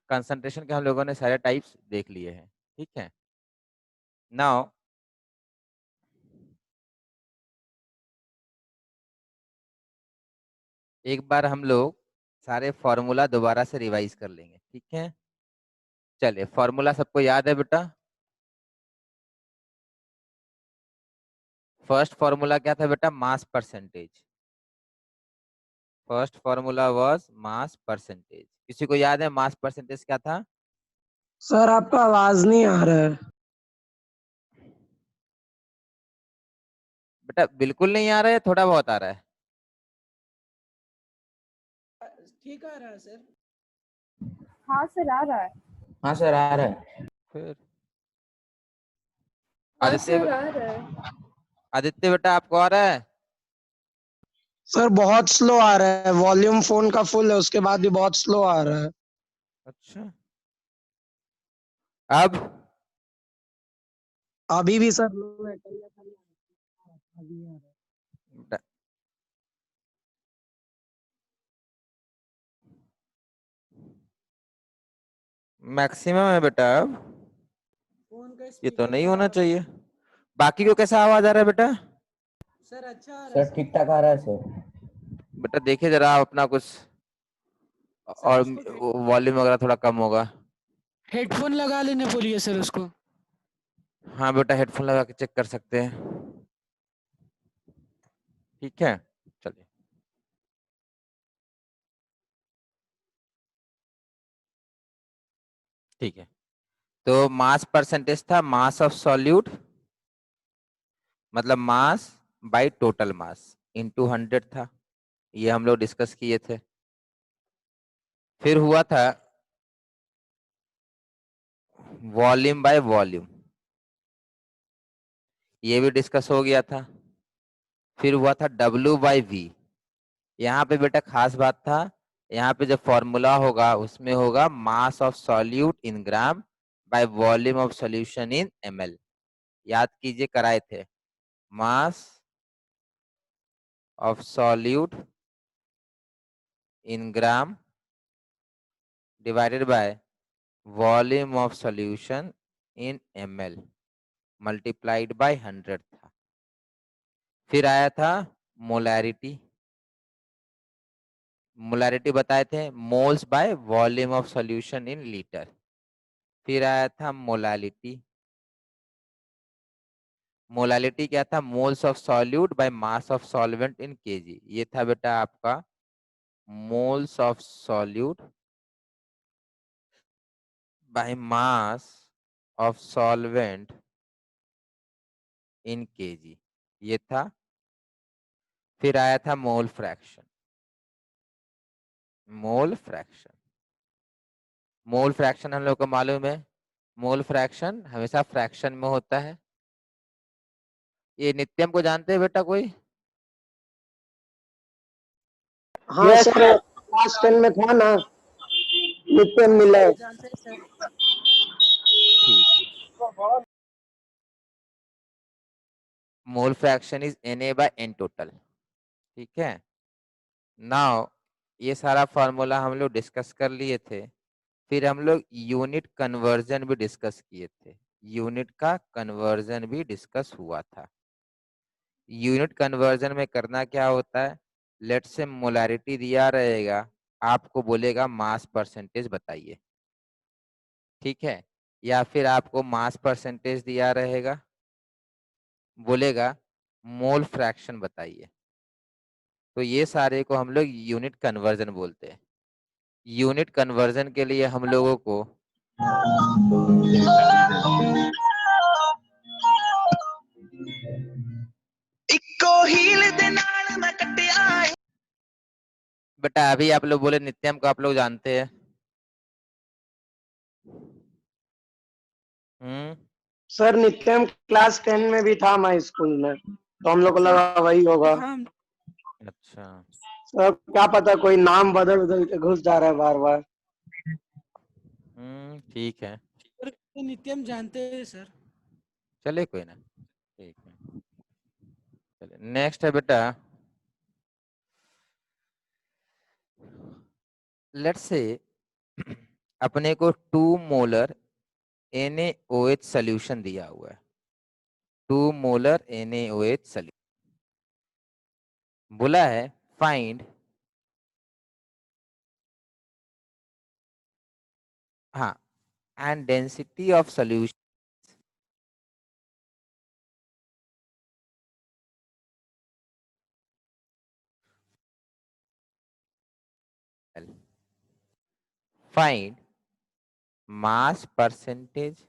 Concentration के हम लोगों ने सारे टाइप्स देख लिए हैं, ठीक है। नाउ एक बार हम लोग सारे फॉर्मूला दोबारा से रिवाइज कर लेंगे, ठीक है। चलिए, फॉर्मूला सबको याद है बेटा? फर्स्ट फॉर्मूला क्या था बेटा? Mass percentage. First formula was mass percentage. किसी को याद है मास परसेंटेज क्या था? सर आपका आवाज नहीं आ रहा है। बेटा बिल्कुल नहीं आ रहा है, थोड़ा बहुत आ रहा है? ठीक आ रहा है सर। हाँ सर आ रहा है। हाँ सर आ रहा है। फिर हाँ सर आ रहा है। आदित्य बेटा आपको आ रहा है? सर बहुत स्लो आ रहा है, वॉल्यूम फोन का फुल है उसके बाद भी बहुत स्लो आ रहा है। अच्छा, अब अभी भी सर लो है। अभी आ रहा है। मैक्सिमम है बेटा। अब फोन का ये तो स्पीकर नहीं होना खराब है। चाहिए। बाकी को कैसा आवाज आ रहा है बेटा? सर अच्छा आ रहा है सर ठीक ठाक आ रहा है सर। बेटा देखिए जरा आप अपना कुछ, और वॉल्यूम वगैरह थोड़ा कम होगा। हेडफोन लगा लेने बोलिए सर उसको। हाँ बेटा हेडफोन लगा के चेक कर सकते हैं, ठीक है। चलिए, ठीक है। तो मास परसेंटेज था मास ऑफ सॉल्यूट, मतलब mass by total mass into 100 था। ये हम लोग डिस्कस किए थे। फिर हुआ था वॉल्यूम बाय वॉल्यूम, ये भी डिस्कस हो गया था। फिर हुआ था W बाय V। यहाँ पे बेटा खास बात था, यहाँ पे जो फॉर्मूला होगा उसमें होगा मास of solute in gram by volume of solution in ml। याद कीजिए, कराए थे। मास of solute in gram divided by volume of solution in ml multiplied bye 100 था। फिर आया था मोलैरिटी। मोलैरिटी बताए थे moles by volume of solution in litre. फिर आया था मोलालिटी। मोलालिटी क्या था? Moles of solute by mass of solvent in KG. ये था बेटा आपका moles of solute by mass of solvent in KG, ये था। फिर आया था mole fraction. Mole fraction, mole fraction हम लोग को मालूम है, मोल फ्रैक्शन हमेशा फ्रैक्शन में होता है। ये नित्यम को जानते हैं बेटा कोई? हाँ सर क्लास 10 में था ना, नित्यम मिला। ठीक है। Mole fraction is Na by N total, ठीक है। नाउ ये सारा फॉर्मूला हम लोग डिस्कस कर लिए थे। फिर हम लोग यूनिट कन्वर्जन भी डिस्कस किए थे। यूनिट का कन्वर्जन भी डिस्कस हुआ था। यूनिट कन्वर्जन में करना क्या होता है, लेट से मोलैरिटी दिया रहेगा, आपको बोलेगा मास परसेंटेज बताइए, ठीक है। या फिर आपको मास परसेंटेज दिया रहेगा, बोलेगा मोल फ्रैक्शन बताइए। तो ये सारे को हम लोग यूनिट कन्वर्जन बोलते हैं। यूनिट कन्वर्जन के लिए हम लोगों को बेटा अभी आप लोग बोले नित्यम को आप लोग जानते हैं। सर नित्यम क्लास 10 में भी था हमारे स्कूल में, तो हम लोग को लगा वही होगा। अच्छा, सर क्या पता कोई नाम बदल बदल के घुस जा रहा है बार बार। ठीक है। ये नित्यम जानते हैं सर। चले कोई ना, ठीक है। चले नेक्स्ट है बेटा, लेट्स से अपने को 2 मोलर NaOH सोल्यूशन दिया हुआ है, 2 मोलर NaOH सोल्यूशन बोला है फाइंड, हाँ, and density of solution find mass percentage,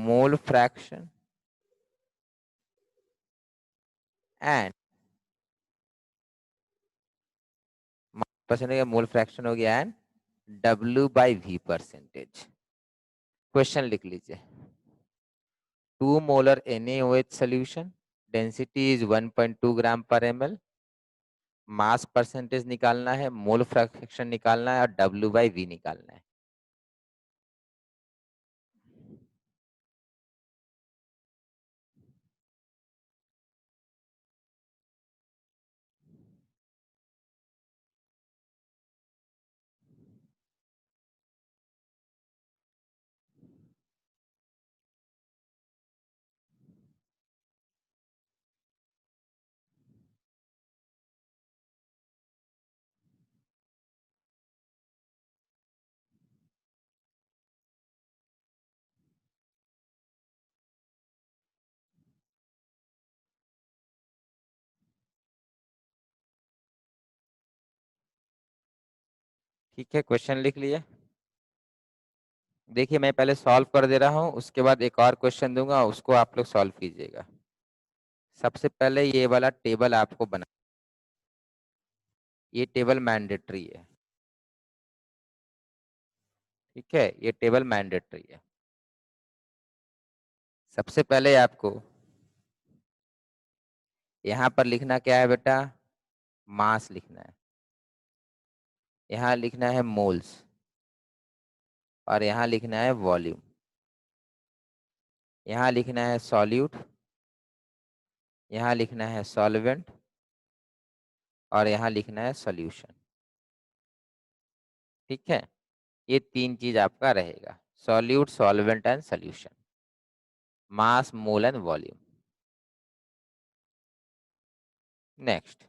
mole fraction and mass percentage mole fraction हो गया एंड W/V परसेंटेज। क्वेश्चन लिख लीजिए, 2 molar NaOH solution, density is 1.2 gram per ml, mass percentage निकालना है, mole fraction निकालना है और W/V निकालना है। ठीक है, क्वेश्चन लिख लिए। देखिए मैं पहले सॉल्व कर दे रहा हूं, उसके बाद एक और क्वेश्चन दूंगा, उसको आप लोग सॉल्व कीजिएगा। सबसे पहले ये वाला टेबल आपको बना, ये टेबल मैंडेटरी है, ठीक है, ये टेबल मैंडेटरी है। सबसे पहले आपको यहां पर लिखना क्या है बेटा, मास लिखना है, यहां लिखना है मोल्स और यहां लिखना है वॉल्यूम, यहां लिखना है सॉल्यूट, यहां लिखना है सॉल्वेंट और यहां लिखना है सॉल्यूशन। ठीक है, ये 3 चीज आपका रहेगा, solute, solvent and solution, mass, mole and volume. Next,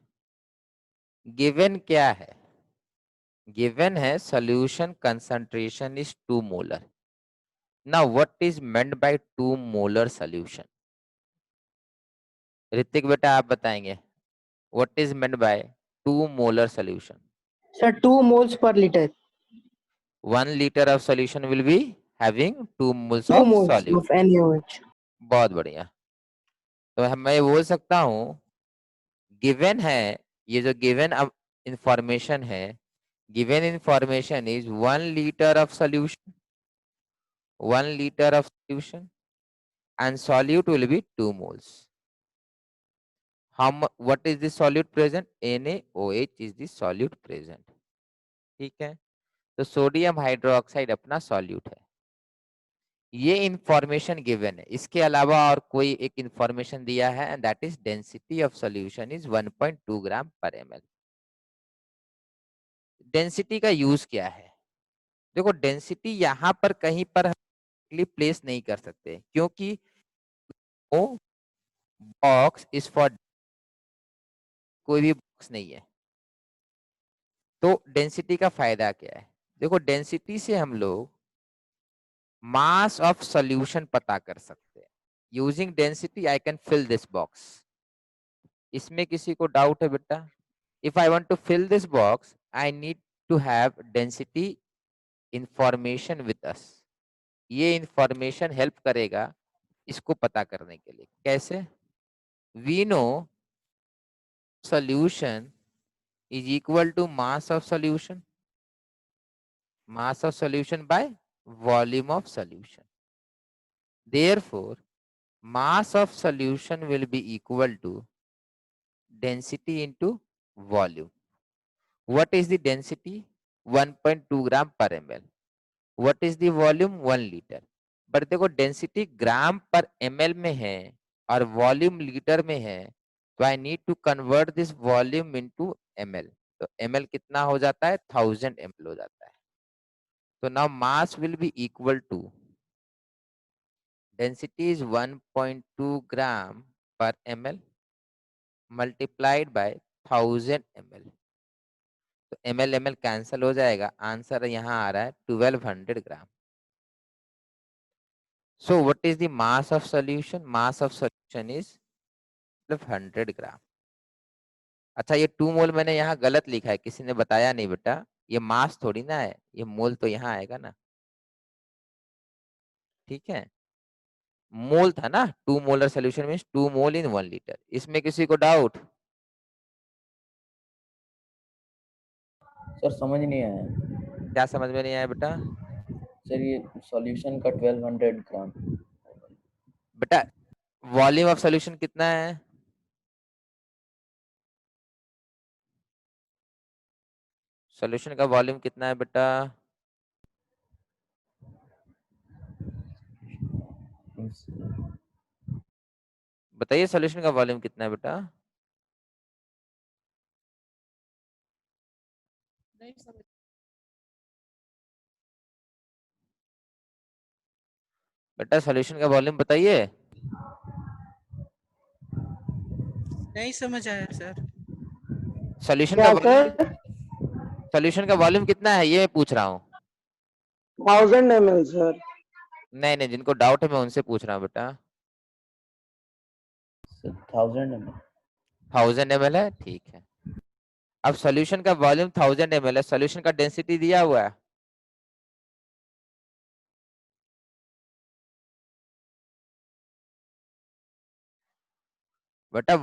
given क्या है, गिवन है solution concentration is 2 molar. Now what is meant by 2 molar solution? Hrithik बेटा आप बताएंगे, what is meant by 2 molar solution? Sir, 2 moles per liter. 1 liter of solution will be having 2 moles 2 of moles solute। of NaOH. बहुत बढ़िया। तो मैं बोल सकता हूं गिवन है, ये जो गिवन अब इंफॉर्मेशन है, given information is 1 liter of solution, 1 liter of solution and solute will be 2 moles। what is the solute present? NaOH is the solute present। ठीक है, तो सोडियम हाइड्रोक्साइड अपना सॉल्यूट है, ये इंफॉर्मेशन गिवन है। इसके अलावा और कोई एक इंफॉर्मेशन दिया है and that is density of solution is 1.2 gram per ml। Density का यूज क्या है? देखो डेंसिटी यहाँ पर कहीं पर हम प्लेस नहीं कर सकते क्योंकि बॉक्स इज फॉर, कोई भी बॉक्स नहीं है। तो डेंसिटी का फायदा क्या है? देखो डेंसिटी से हम लोग मास ऑफ सॉल्यूशन पता कर सकते हैं। Using density I can fill this box. इसमें किसी को डाउट है बेटा? If I want to fill this box, I need to have density information with us। ये information help करेगा इसको पता करने के लिए। कैसे? We know solution is equal to mass of solution, mass of solution by volume of solution। Therefore, mass of solution will be equal to density into volume। What is the density? 1.2 gram per ml। What is the volume 1 litre, but देखो density ग्राम per ml में है और volume litre में है, तो I need to convert this volume into ml। तो ml कितना हो जाता है, 1000 ml हो जाता है। तो now mass will be equal to, density is 1.2 gram per ml multiplied by 1000 ml। तो ml कैंसिल हो जाएगा, आंसर यहाँ आ रहा है 1200 ग्राम। So what is the mass of solution? Mass of solution is 100 ग्राम। अच्छा ये 2 मोल मैंने यहाँ गलत लिखा है, किसी ने बताया नहीं बेटा, ये मास थोड़ी ना है, ये मोल तो यहाँ आएगा ना, ठीक है। मोल था ना, 2 मोलर सोल्यूशन मीन्स 2 मोल इन 1 लीटर। इसमें किसी को डाउट? सर समझ नहीं आया। क्या समझ में नहीं आया बेटा? सर ये सॉल्यूशन का 1200 ग्राम। बेटा वॉल्यूम ऑफ सोल्यूशन कितना है? सोल्यूशन का वॉल्यूम कितना है बेटा? बताइए सोल्यूशन का वॉल्यूम कितना है बेटा? बेटा सोल्यूशन का वॉल्यूम बताइए। नहीं समझ आया सर। सोल्यूशन का क्या वॉल्यूम, सर? सोल्यूशन का वॉल्यूम कितना है ये पूछ रहा हूँ। 1000 ml सर। नहीं नहीं, जिनको डाउट है मैं उनसे पूछ रहा हूँ बेटा। 1000 ml। 1000 ml है, ठीक है। अब सोल्यूशन का वॉल्यूम 1000 ml है, सोल्यूशन का डेंसिटी दिया हुआ है। बेटा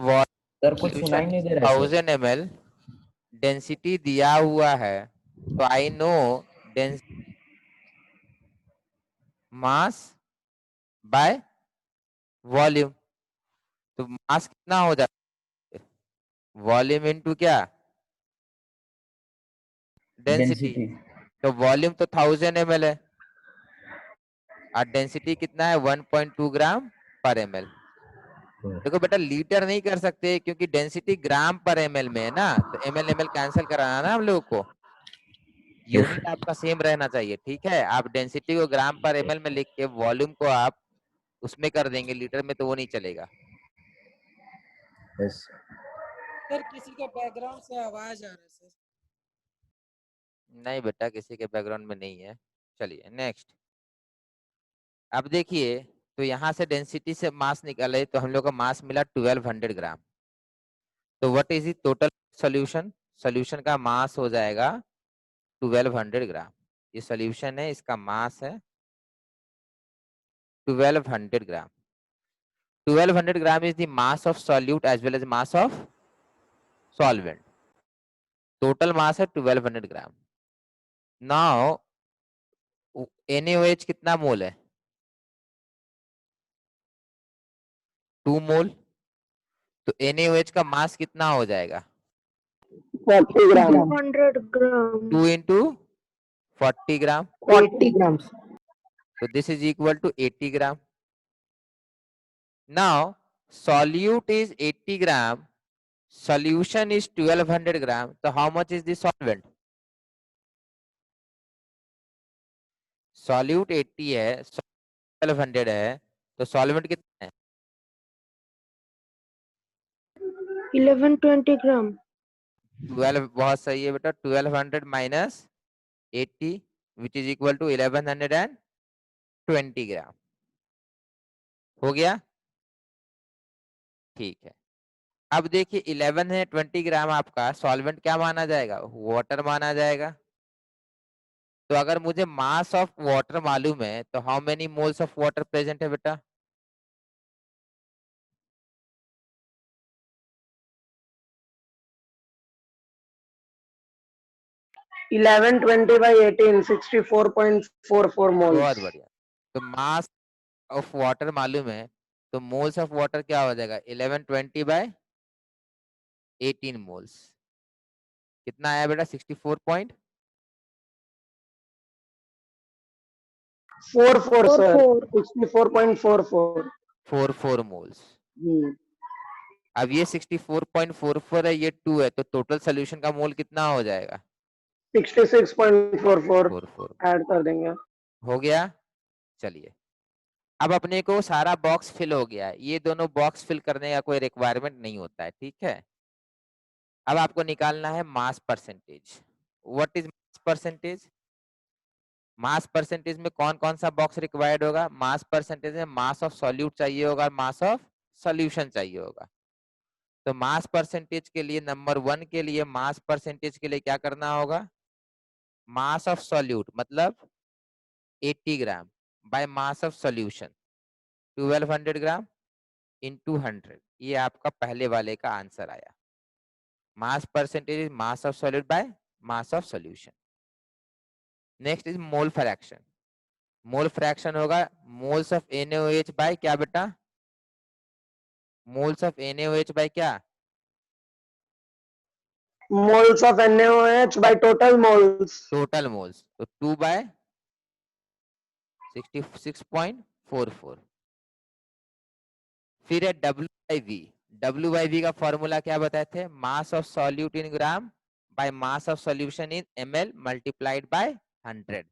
सर कुछ सुनाई नहीं दे रहा है सर। 1000 ml डेंसिटी दिया हुआ है, तो I know mass by volume. तो मास कितना हो जाता है, वॉल्यूम इनटू क्या, डेंसिटी। डेंसिटी। तो वॉल्यूम तो 1000 ml है और डेंसिटी कितना है, 1.2 ग्राम पर ml। देखो बेटा लीटर नहीं कर सकते क्योंकि डेंसिटी ग्राम पर ml में है ना, तो ml ml कैंसिल कराना ना हम लोगों को, यूनिट आपका सेम रहना चाहिए, ठीक है। आप डेंसिटी को ग्राम पर ml में लिख के वॉल्यूम को आप उसमें कर देंगे लीटर में, तो वो नहीं चलेगा। यस। सर किसी के बैकग्राउंड से आवाज आ रहा है सर। नहीं बेटा किसी के बैकग्राउंड में नहीं है। चलिए नेक्स्ट। अब देखिए, तो यहाँ से डेंसिटी से मास निकाले तो हम लोग का मास मिला 1200 ग्राम। तो what is the total solution, solution का मास हो जाएगा 1200 ग्राम। ये सोल्यूशन है, इसका मास है 1200 gram. 1200 gram is the mass of solute as well as mass of solvent. Total mass है 1200 ग्राम। नाउ NaOH कितना मोल है, 2 मोल। तो NaOH का मास कितना हो जाएगा, 40 ग्राम। 200 ग्राम। 2 into 40 gram. 80 grams. So this is equal to 80 gram. Now solute is 80 gram, solution is 1200 gram. So how much is the solvent? Solute 80 है, 1200 है, तो solvent कितना है? 1120 grams. 12, बहुत सही है बेटा। 1200 minus 80 which is equal to 1120 ग्राम। हो गया, ठीक है। अब देखिए 1120 ग्राम आपका सॉल्वेंट क्या माना जाएगा, वाटर माना जाएगा। तो अगर मुझे मास ऑफ वाटर मालूम है तो how many moles of water present है बेटा? इलेवन 20 by 18 64.44 बहुत moles। बढ़िया। तो मास ऑफ वाटर मालूम है, तो मोल्स ऑफ वाटर क्या हो जाएगा, 1120 बाय 18 मोल्स। कितना आया बेटा, 64 पॉइंट 44 सर, 44. 64.44. 44 मोल्स। हम्म, अब ये 64.44 है, ये 2 है, तो टोटल सोल्यूशन का मोल कितना हो जाएगा? 66.44 44 ऐड कर देंगे। हो गया। चलिए, अब अपने को सारा बॉक्स फिल हो गया है, ये दोनों बॉक्स फिल करने का कोई रिक्वायरमेंट नहीं होता है, ठीक है। अब आपको निकालना है mass percentage. What is mass percentage? Mass percentage में कौन कौन सा बॉक्स रिक्वायर्ड होगा? मास परसेंटेज में मास ऑफ सॉल्यूट चाहिए होगा, मास ऑफ सॉल्यूशन चाहिए होगा। तो मास परसेंटेज के लिए नंबर 1 के लिए मास परसेंटेज के लिए क्या करना होगा? मास ऑफ सॉल्यूट मतलब 80 ग्राम by mass of solution 1200 gram into 100। ये आपका पहले वाले का आंसर आया। Mass percentage mass of solute by mass of solution. Next is mole fraction. Mole fraction होगा मोल्स ऑफ NaOH बाय क्या बेटा? मोल्स ऑफ NaOH बाय क्या? Moles of NaOH by total moles. Total moles, तो 2 bye 66.44। फिर है WIV। WIV का formula क्या बताए थे? मास of solute in gram by mass of solution in ml multiplied bye 100।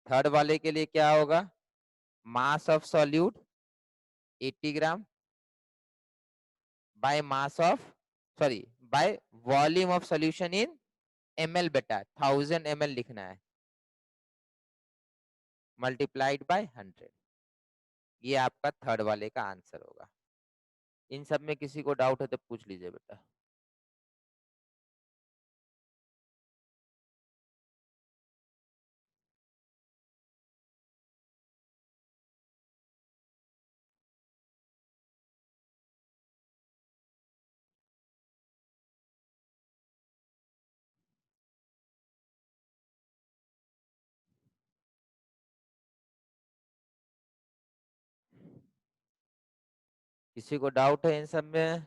Third वाले के लिए क्या होगा? मास of solute 80 gram by mass of sorry by volume of solution in ml बेटा 1000 ml लिखना है मल्टीप्लाइड बाय 100। ये आपका थर्ड वाले का आंसर होगा। इन सब में किसी को डाउट है तो पूछ लीजिए बेटा। किसी को डाउट है इन सब में?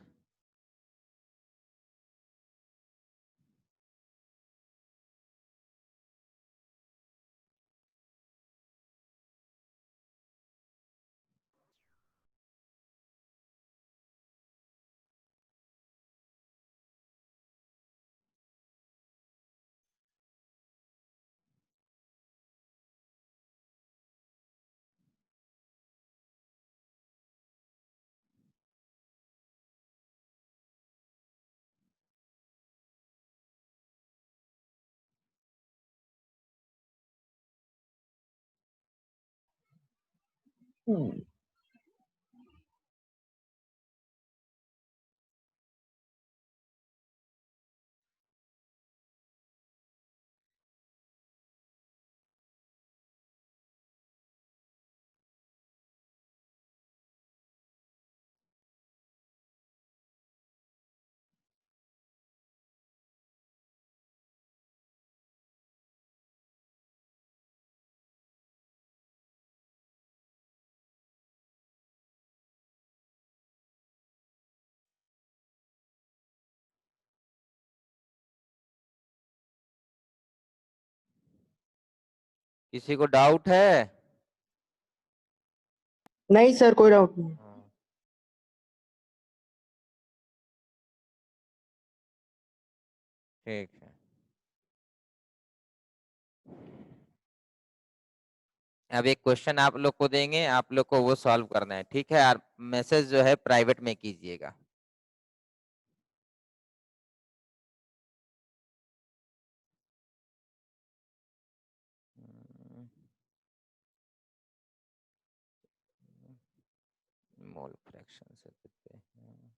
किसी को डाउट है? नहीं सर, कोई डाउट नहीं। हाँ, ठीक है। अब एक क्वेश्चन आप लोग को देंगे, आप लोग को वो सॉल्व करना है, ठीक है। और मैसेज जो है प्राइवेट में कीजिएगा। मोल फ्रैक्शन से कितने हैं?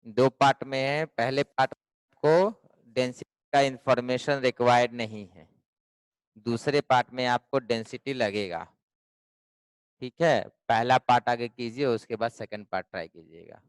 दो पार्ट में है, पहले पार्ट को डेंसिटी का इंफॉर्मेशन रिक्वायर्ड नहीं है, दूसरे पार्ट में आपको डेंसिटी लगेगा। ठीक है, पहला पार्ट आगे कीजिए, उसके बाद सेकंड पार्ट ट्राई कीजिएगा।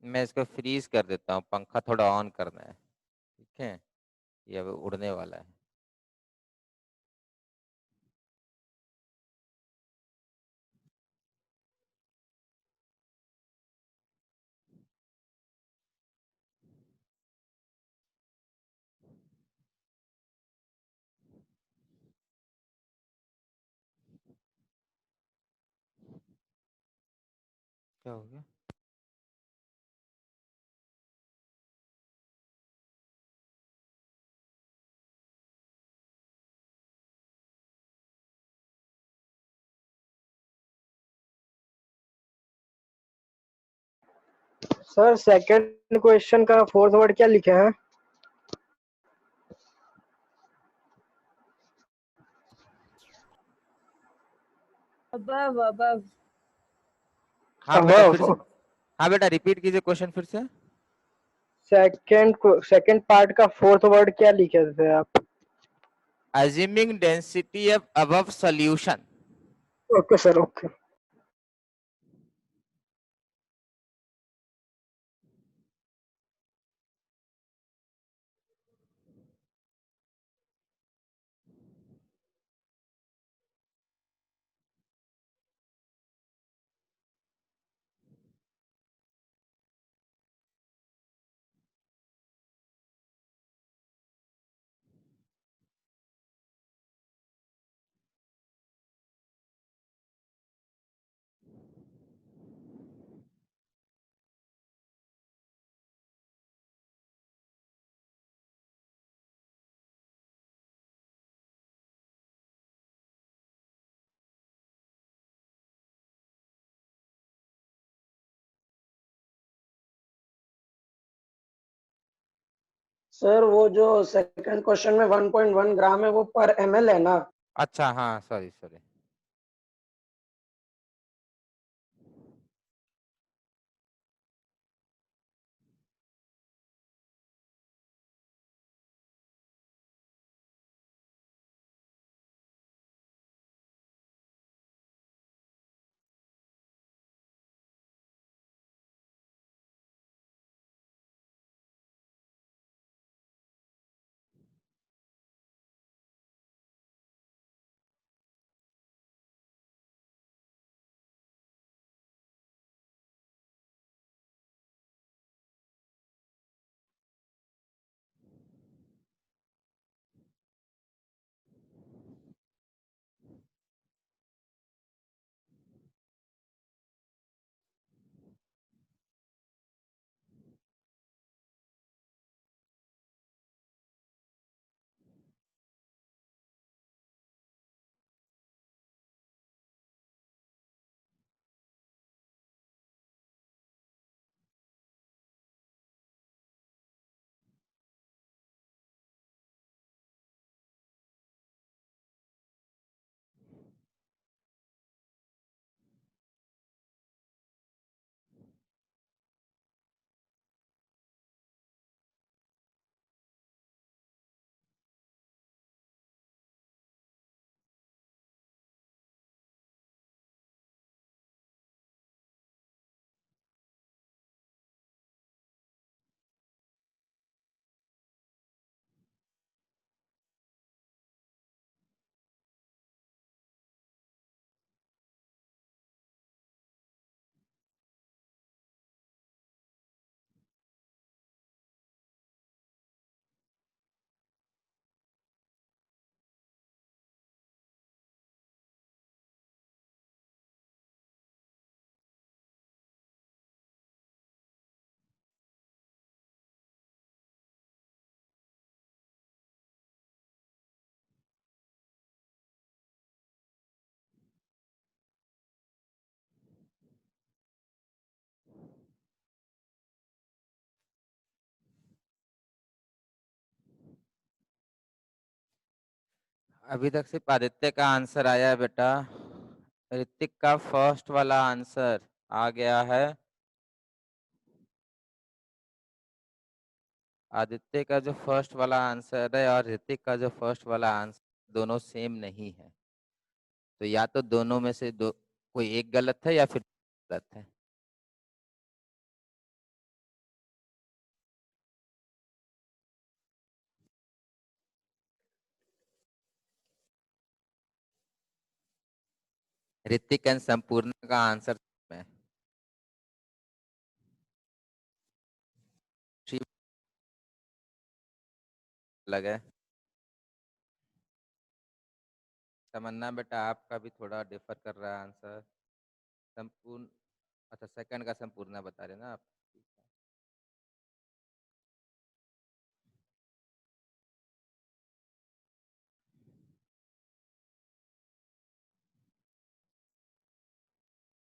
मैं इसको फ्रीज कर देता हूँ, पंखा थोड़ा ऑन करना है। ठीक है, ये अब उड़ने वाला है। क्या हो गया? सर सेकंड क्वेश्चन का फोर्थ वर्ड क्या लिखे हैं? above above हाँ बेटा फिर above. से, हाँ बेटा रिपीट कीजिए क्वेश्चन फिर से। सेकंड पार्ट का फोर्थ वर्ड क्या लिखे थे आप? Assuming density of above solution. Okay sir, okay. Sir वो जो सेकंड क्वेश्चन में 1.1 ग्राम है वो पर ml है ना? अच्छा हाँ, सॉरी सॉरी। अभी तक सिर्फ आदित्य का आंसर आया है बेटा। ऋतिक का फर्स्ट वाला आंसर आ गया है। आदित्य का जो फर्स्ट वाला आंसर है और ऋतिक का जो फर्स्ट वाला आंसर दोनों सेम नहीं है, तो या तो दोनों में से दो कोई एक गलत है या फिर गलत है। ऋतिक एंड संपूर्ण का आंसर है। अलग है। तमन्ना बेटा आपका भी थोड़ा डिफर कर रहा है आंसर। संपूर्ण, अच्छा सेकंड का संपूर्ण बता रहे ना आप।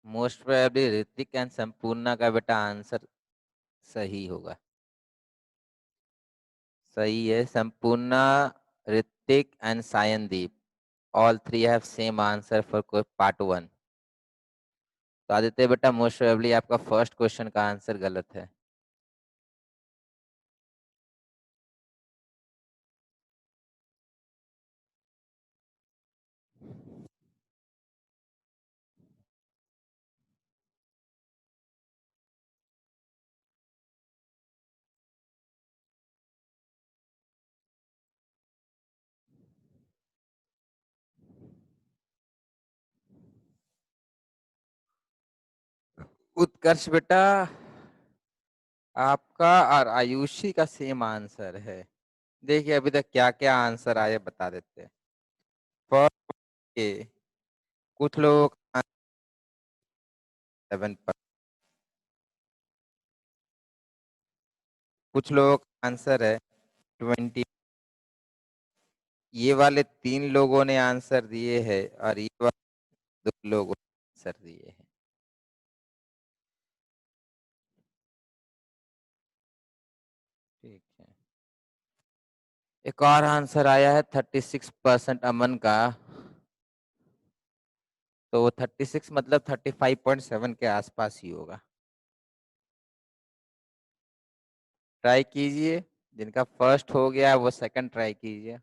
मोस्ट प्रोबेबली ऋतिक एंड संपूर्ण का बेटा आंसर सही होगा। सही है। संपूर्ण, Hrithik and Sayandeep all three have same answer for part 1। तो आदित्य बेटा मोस्ट प्रोबेबली आपका फर्स्ट क्वेश्चन का आंसर गलत है। उत्कर्ष बेटा आपका और आयुषी का सेम आंसर है। देखिए अभी तक क्या क्या आंसर आए बता देते हैं। फर्स्ट के कुछ लोग 7 पर, कुछ लोग आंसर है 20। ये वाले 3 लोगों ने आंसर दिए हैं और ये वाले 2 लोगों ने आंसर दिए हैं। ठीक है। एक और आंसर आया है 36% अमन का। तो वो 36 मतलब 35.7 के आसपास ही होगा। ट्राई कीजिए, जिनका फर्स्ट हो गया वो सेकंड ट्राई कीजिए।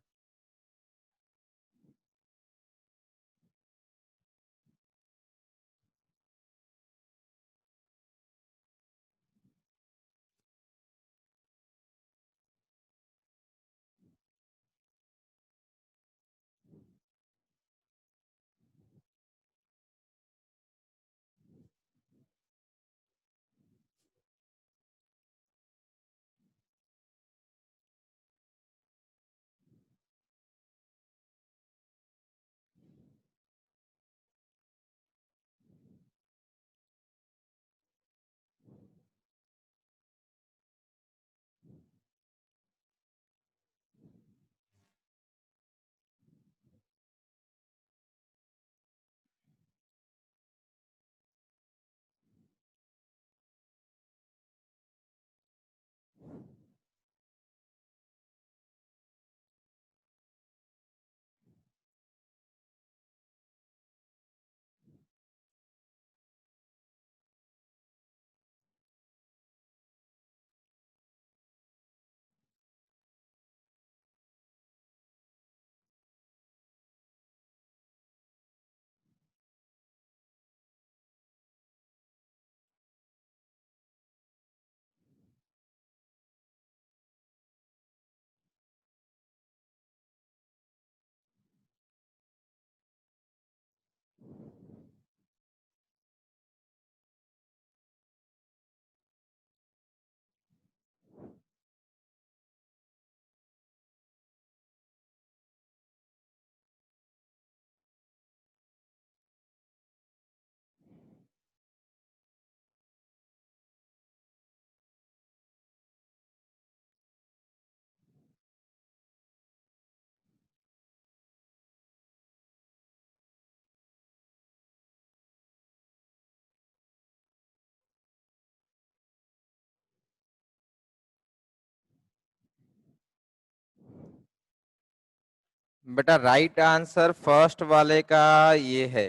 बेटा राइट आंसर फर्स्ट वाले का ये है,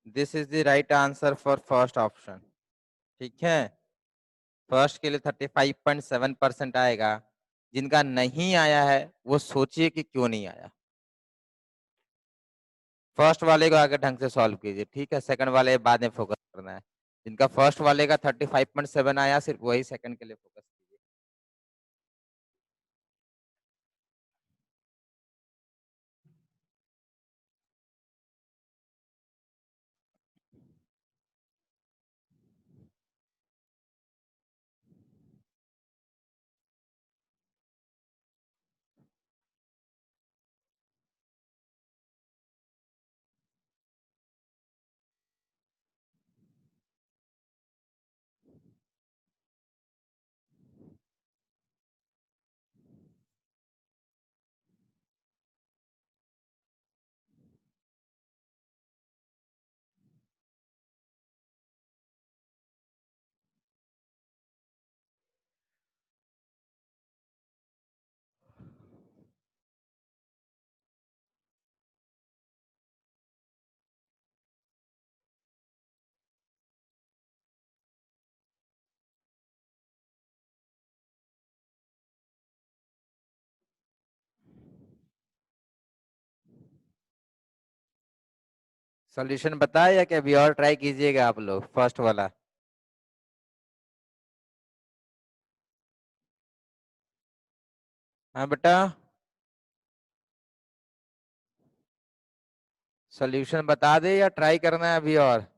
this is the right answer for first option. ठीक है, फर्स्ट के लिए 35.7% आएगा। जिनका नहीं आया है वो सोचिए कि क्यों नहीं आया। फर्स्ट वाले को आगे ढंग से सॉल्व कीजिए, ठीक है, सेकंड वाले बाद में फोकस करना है। जिनका फर्स्ट वाले का 35.7 आया सिर्फ वही सेकंड के लिए फोकस कीजिए। सॉल्यूशन बताया या कि अभी और ट्राई कीजिएगा आप लोग फर्स्ट वाला? हाँ बेटा, सॉल्यूशन बता दे या ट्राई करना है अभी और?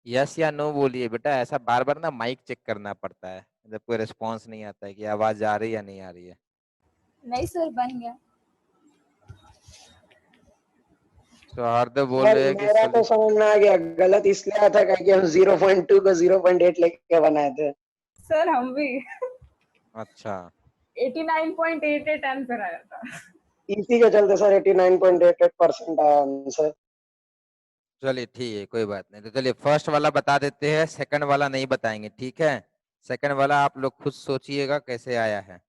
यस या नो बोलिए बेटा, ऐसा बार बार ना माइक चेक करना पड़ता है जब कोई रिस्पॉन्स नहीं आता है कि आवाज आ रही है या नहीं आ रही है। नहीं सर, बन गया। सौहार्द बोल सर रहे हैं कि मेरा तो समझ में आ गया, गलत इसलिए आया था क्योंकि हम 0.2 को 0.8 लेके बनाए थे। सर हम भी अच्छा 89.88 आंसर आया था। इसी के चलते सर 89.88% आया आंसर। चलिए ठीक है, कोई बात नहीं। तो चलिए फर्स्ट वाला बता देते हैं, सेकंड वाला नहीं बताएंगे, ठीक है। सेकंड वाला आप लोग खुद सोचिएगा कैसे आया है।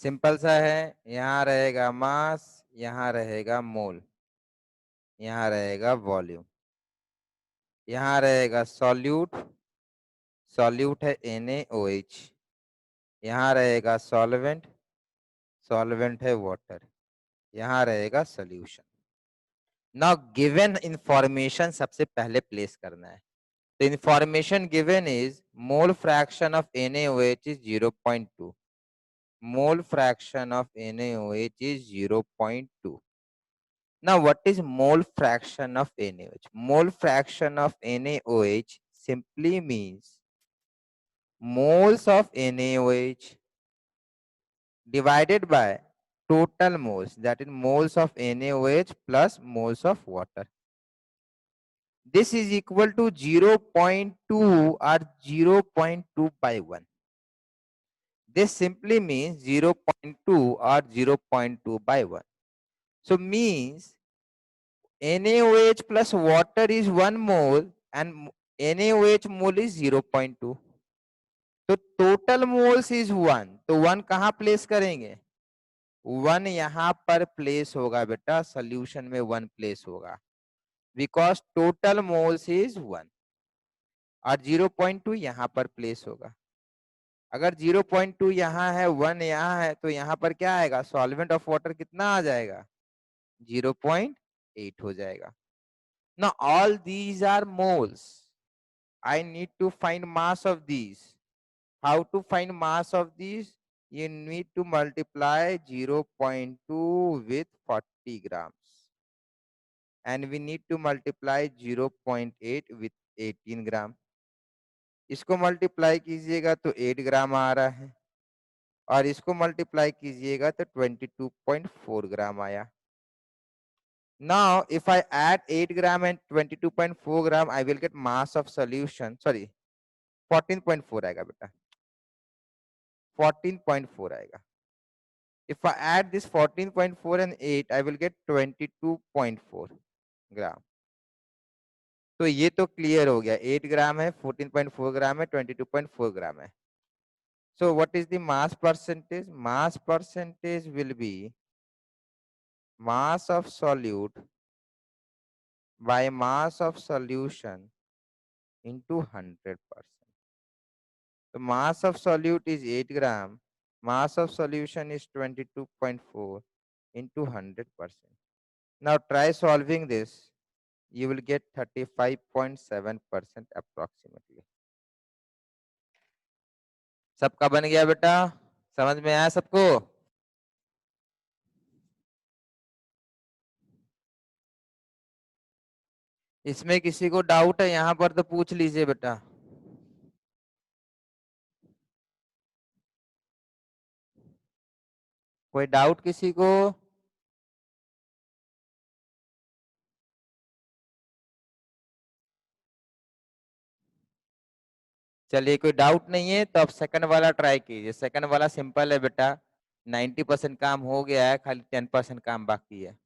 सिंपल सा है, यहाँ रहेगा मास, यहाँ रहेगा मोल, यहाँ रहेगा वॉल्यूम, यहाँ रहेगा सॉल्यूट, सॉल्यूट है NaOH, यहाँ रहेगा सॉल्वेंट, सॉल्वेंट है वाटर, यहाँ रहेगा सोल्यूशन। नाउ गिवन इंफॉर्मेशन सबसे पहले प्लेस करना है। The information given is mole fraction of NaOH is 0.2. Mole fraction of NaOH is 0.2. Now, what is mole fraction of NaOH? Mole fraction of NaOH simply means moles of NaOH divided by total moles, that is moles of NaOH plus moles of water. This is equal to 0.2 or 0.2 by 1. This simply means 0.2 or 0.2 by 1. So means NaOH plus water is 1 mole and NaOH mole is 0.2. तो total moles is 1, तो 1 कहाँ place करेंगे? 1 यहाँ पर place होगा बेटा, solution में 1 place होगा, बिकॉज टोटल मोल्स इज 1। और 0.2 यहाँ पर प्लेस होगा। अगर 0.2 यहाँ है, 1 यहाँ है, तो यहाँ पर क्या आएगा? सॉल्वेंट ऑफ वाटर कितना आ जाएगा? 0.8 हो जाएगा। Now all these are moles. I need to find mass of these. How to find mass of these? You need to multiply 0.2 with 40 grams. And we need to multiply 0.8 with 18 ग्राम। इसको multiply कीजिएगा तो 8 ग्राम आ रहा है, और इसको multiply कीजिएगा तो 22.4 ग्राम आया। Now, if I add 8 gram and 22.4 gram, I will get mass of solution. Sorry, 14.4 आएगा बेटा, 14.4 आएगा। If I add this 14.4 and 8, I will get 22.4 ग्राम। तो ये तो क्लियर हो गया, 8 ग्राम है, 14.4 ग्राम है, 22.4 ग्राम है। So what is the mass percentage? Mass percentage will be mass of solute by mass of solution into 100%. The mass of solute is 8 gram, mass of solution is 22.4 into 100%. Now try solving this, you will get 35.7% approximately. सबका बन गया बेटा? समझ में आया सबको? इसमें किसी को डाउट है यहाँ पर तो पूछ लीजिए बेटा। कोई डाउट किसी को? चलिए कोई डाउट नहीं है तो अब सेकंड वाला ट्राई कीजिए। सेकंड वाला सिंपल है बेटा, 90% काम हो गया है, खाली 10% काम बाकी है।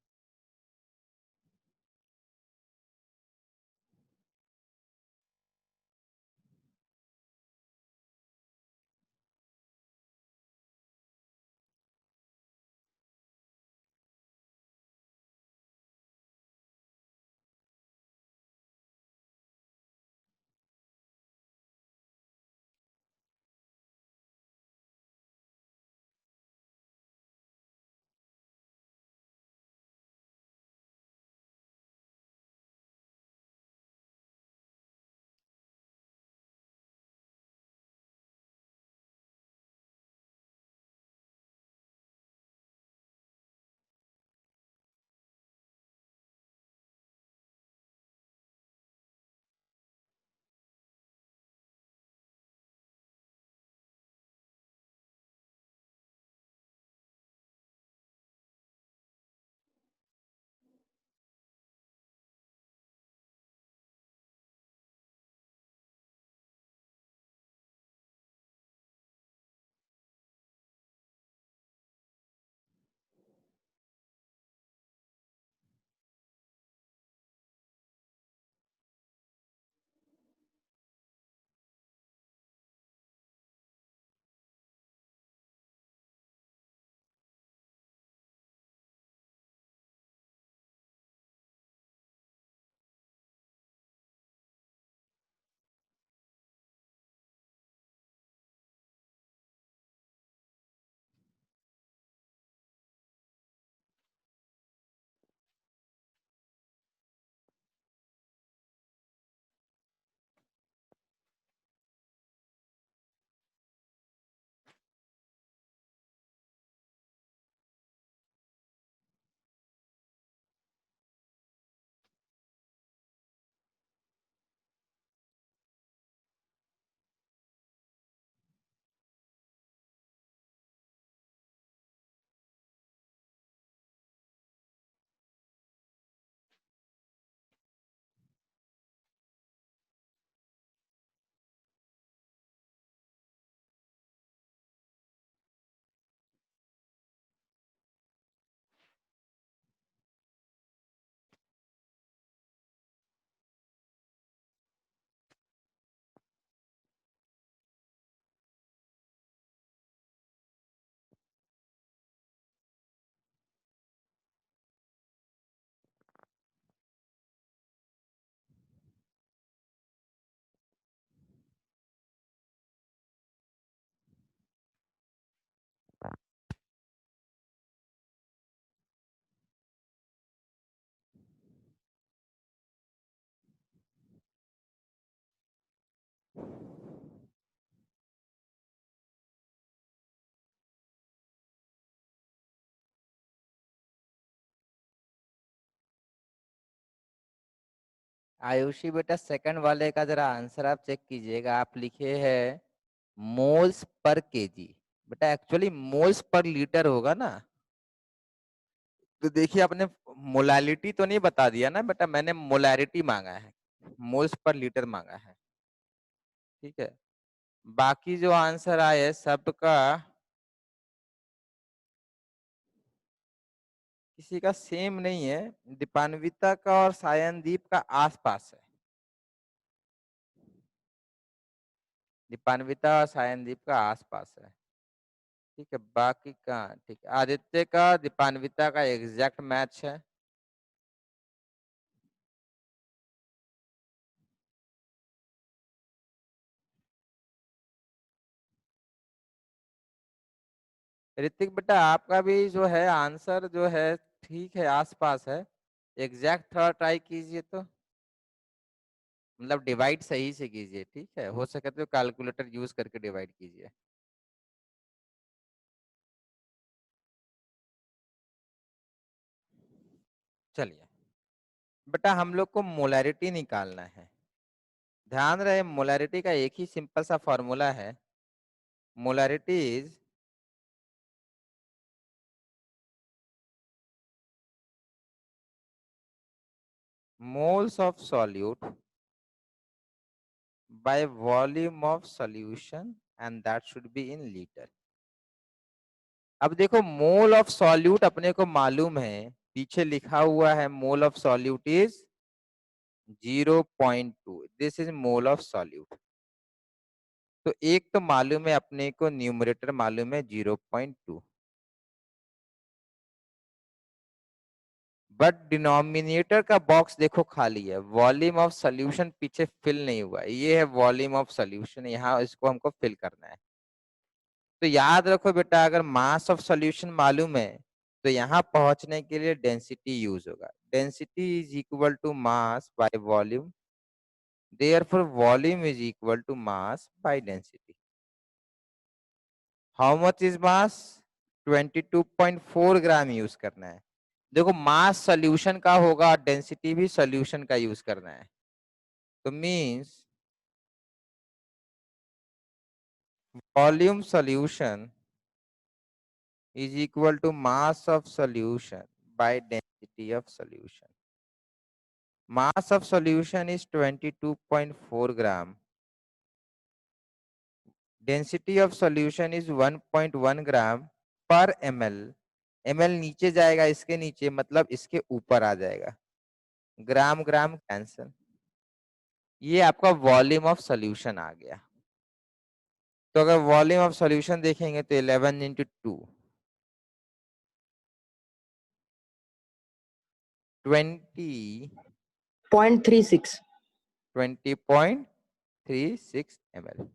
आयुषी बेटा सेकंड वाले का जरा आंसर आप चेक कीजिएगा। आप लिखे हैं मोल्स पर केजी, बेटा एक्चुअली मोल्स पर लीटर होगा ना। तो देखिए आपने मोलालिटी तो नहीं बता दिया ना बेटा, मैंने मोलैरिटी मांगा है, मोल्स पर लीटर मांगा है। ठीक है, बाकी जो आंसर आए सबका किसी का सेम नहीं है, दीपान्विता का और सायनदीप का आसपास है। दीपान्विता और सायनदीप का आसपास है, ठीक है। बाकी का ठीक है, आदित्य का दीपान्विता का एग्जैक्ट मैच है। ऋतिक बेटा आपका भी जो है आंसर जो है ठीक है, आसपास है। एग्जैक्ट थोड़ा ट्राई कीजिए, तो मतलब डिवाइड सही से कीजिए, ठीक है। हो सके तो कैलकुलेटर यूज करके डिवाइड कीजिए। चलिए बेटा, हम लोग को मोलैरिटी निकालना है। ध्यान रहे, मोलैरिटी का एक ही सिंपल सा फॉर्मूला है। Molarity is moles of solute by volume of solution and that should be in liter। अब देखो, मोल ऑफ सॉल्यूट अपने को मालूम है, पीछे लिखा हुआ है mole of solute is 0.2। This is mole of solute. तो एक तो मालूम है अपने को, न्यूमरेटर मालूम है 0.2, बट डिनोमिनेटर का बॉक्स देखो खाली है। वॉल्यूम ऑफ सॉल्यूशन पीछे फिल नहीं हुआ है, ये है वॉल्यूम ऑफ सॉल्यूशन, यहाँ इसको हमको फिल करना है। तो याद रखो बेटा, अगर मास ऑफ सॉल्यूशन मालूम है तो यहाँ पहुंचने के लिए डेंसिटी यूज होगा। Density is equal to mass by volume, therefore volume is equal to mass by density. How much is mass? 22.4 gram use करना है। देखो, मास सॉल्यूशन का होगा, डेंसिटी भी सॉल्यूशन का यूज करना है। तो means volume solution is equal to mass of solution by density of solution. Mass of solution is 22.4 gram. Density of solution is 1.1 gram per ml. ml नीचे जाएगा, इसके नीचे मतलब इसके ऊपर आ जाएगा। ग्राम ग्राम कैंसल। ये आपका वॉल्यूम ऑफ सॉल्यूशन आ गया। तो अगर वॉल्यूम ऑफ सॉल्यूशन देखेंगे तो 11 into 2 20 0.36 20.36 ml.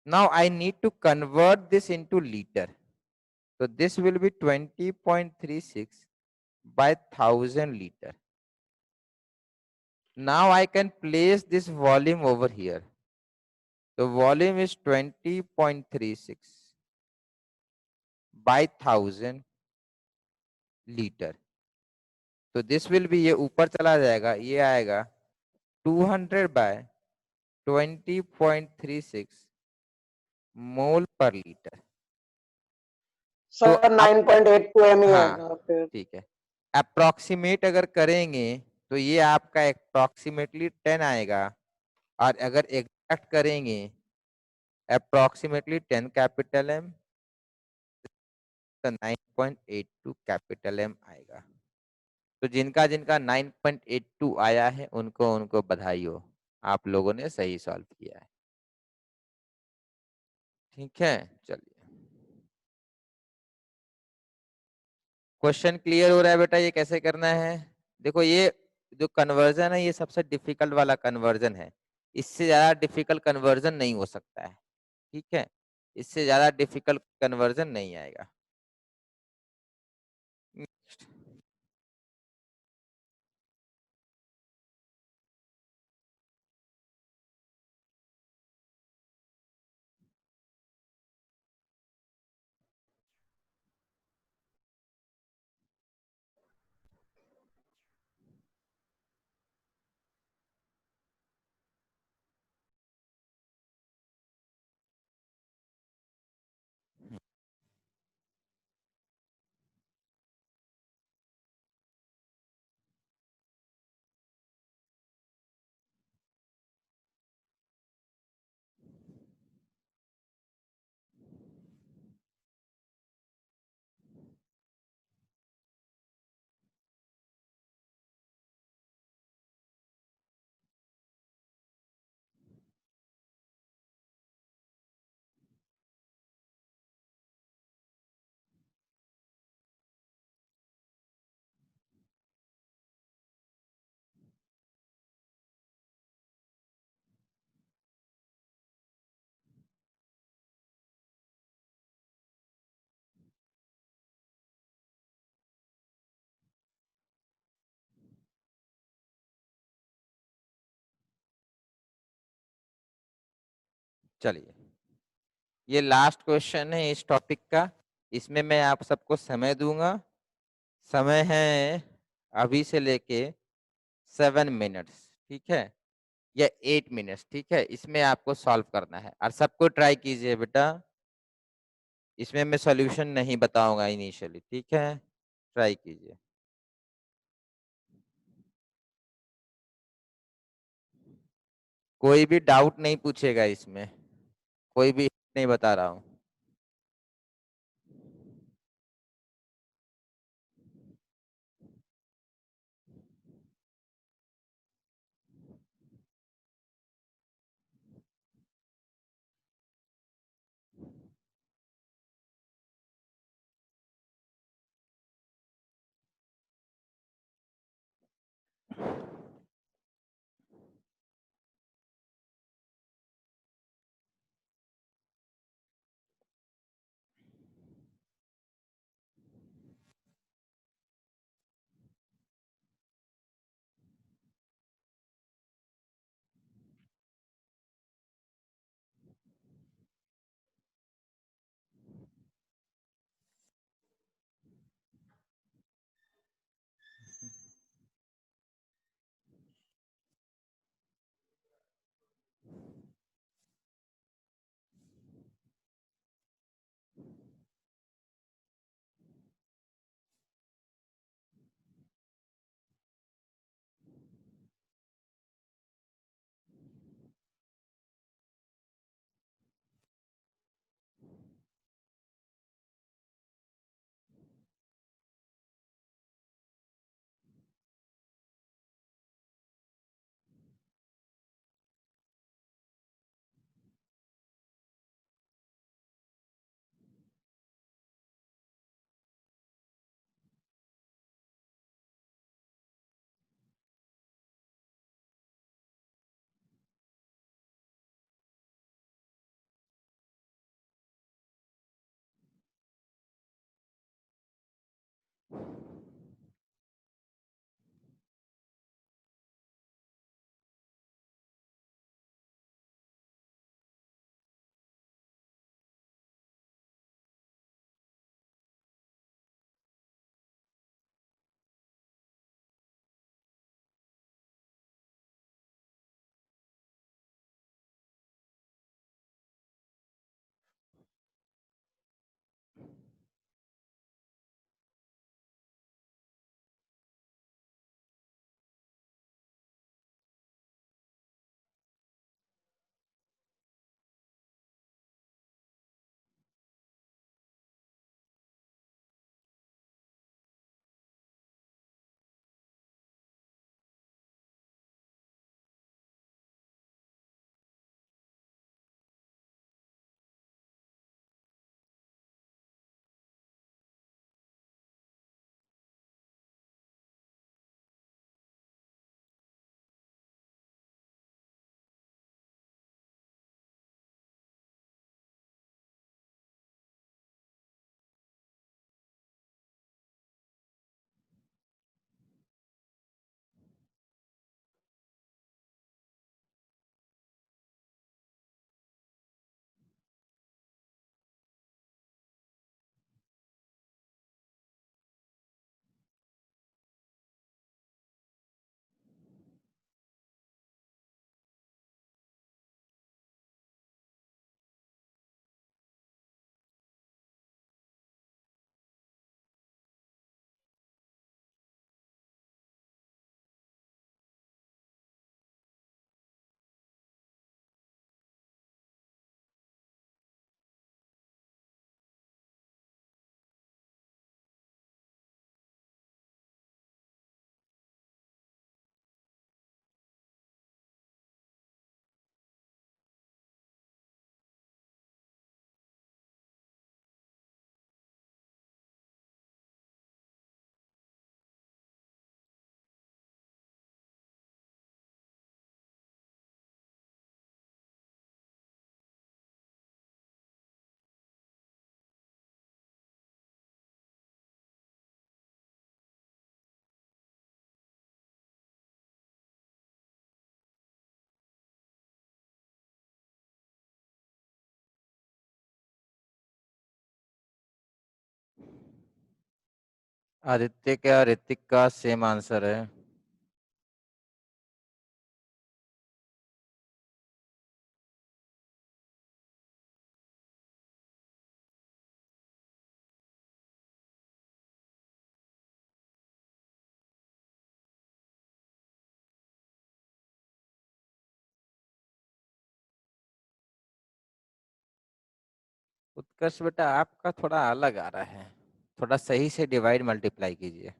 Now I need to convert this into liter. So this will be 20.36 by 1000 liter. Now I can place this volume over here. The volume is 20.36 by 1000 liter. तो this will be, ये ऊपर चला जाएगा, ये आएगा 200 bye 20.36 मोल पर litre. Sir 9.82 M ही हाँ है फिर। ठीक है। अप्रोक्सीमेट अगर करेंगे तो ये आपका अप्रोक्सीमेटली 10 आएगा, और अगर एग्जैक्ट करेंगे अप्रोक्सीमेटली 10 कैपिटल एम, तो 9.82 कैपिटल एम आएगा। तो जिनका जिनका 9.82 आया है उनको उनको बधाई हो, आप लोगों ने सही सॉल्व किया है। ठीक है, चलिए क्वेश्चन क्लियर हो रहा है बेटा, ये कैसे करना है? देखो, ये जो कन्वर्जन है ये सबसे डिफिकल्ट वाला कन्वर्जन है। इससे ज्यादा डिफिकल्ट कन्वर्जन नहीं हो सकता है, ठीक है। इससे ज्यादा डिफिकल्ट कन्वर्जन नहीं आएगा। Next. चलिए, ये लास्ट क्वेश्चन है इस टॉपिक का। इसमें मैं आप सबको समय दूंगा। समय है अभी से लेके 7 मिनट्स, ठीक है, या 8 मिनट्स, ठीक है। इसमें आपको सॉल्व करना है और सबको ट्राई कीजिए बेटा। इसमें मैं सॉल्यूशन नहीं बताऊंगा इनिशियली, ठीक है, ट्राई कीजिए। कोई भी डाउट नहीं पूछेगा इसमें, कोई भी नहीं बता रहा हूं। आदित्य का ऋतिक का सेम आंसर है। उत्कर्ष बेटा आपका थोड़ा अलग आ रहा है, थोड़ा सही से डिवाइड मल्टीप्लाई कीजिए।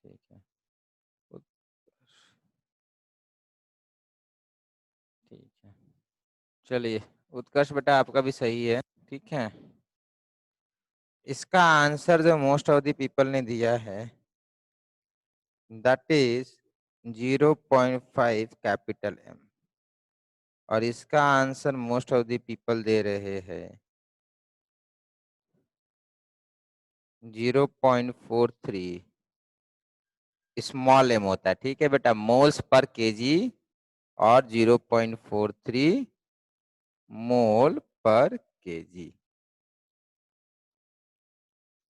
ठीक है, ठीक है, चलिए उत्कर्ष बेटा आपका भी सही है। ठीक है, इसका आंसर जो मोस्ट ऑफ द पीपल ने दिया है दैट इज 0.5 कैपिटल एम, और इसका answer most of the people they रहे हैं 0.43 स्मॉल एम होता है। ठीक है बेटा, मोल्स पर केजी और 0.43 मोल पर केजी।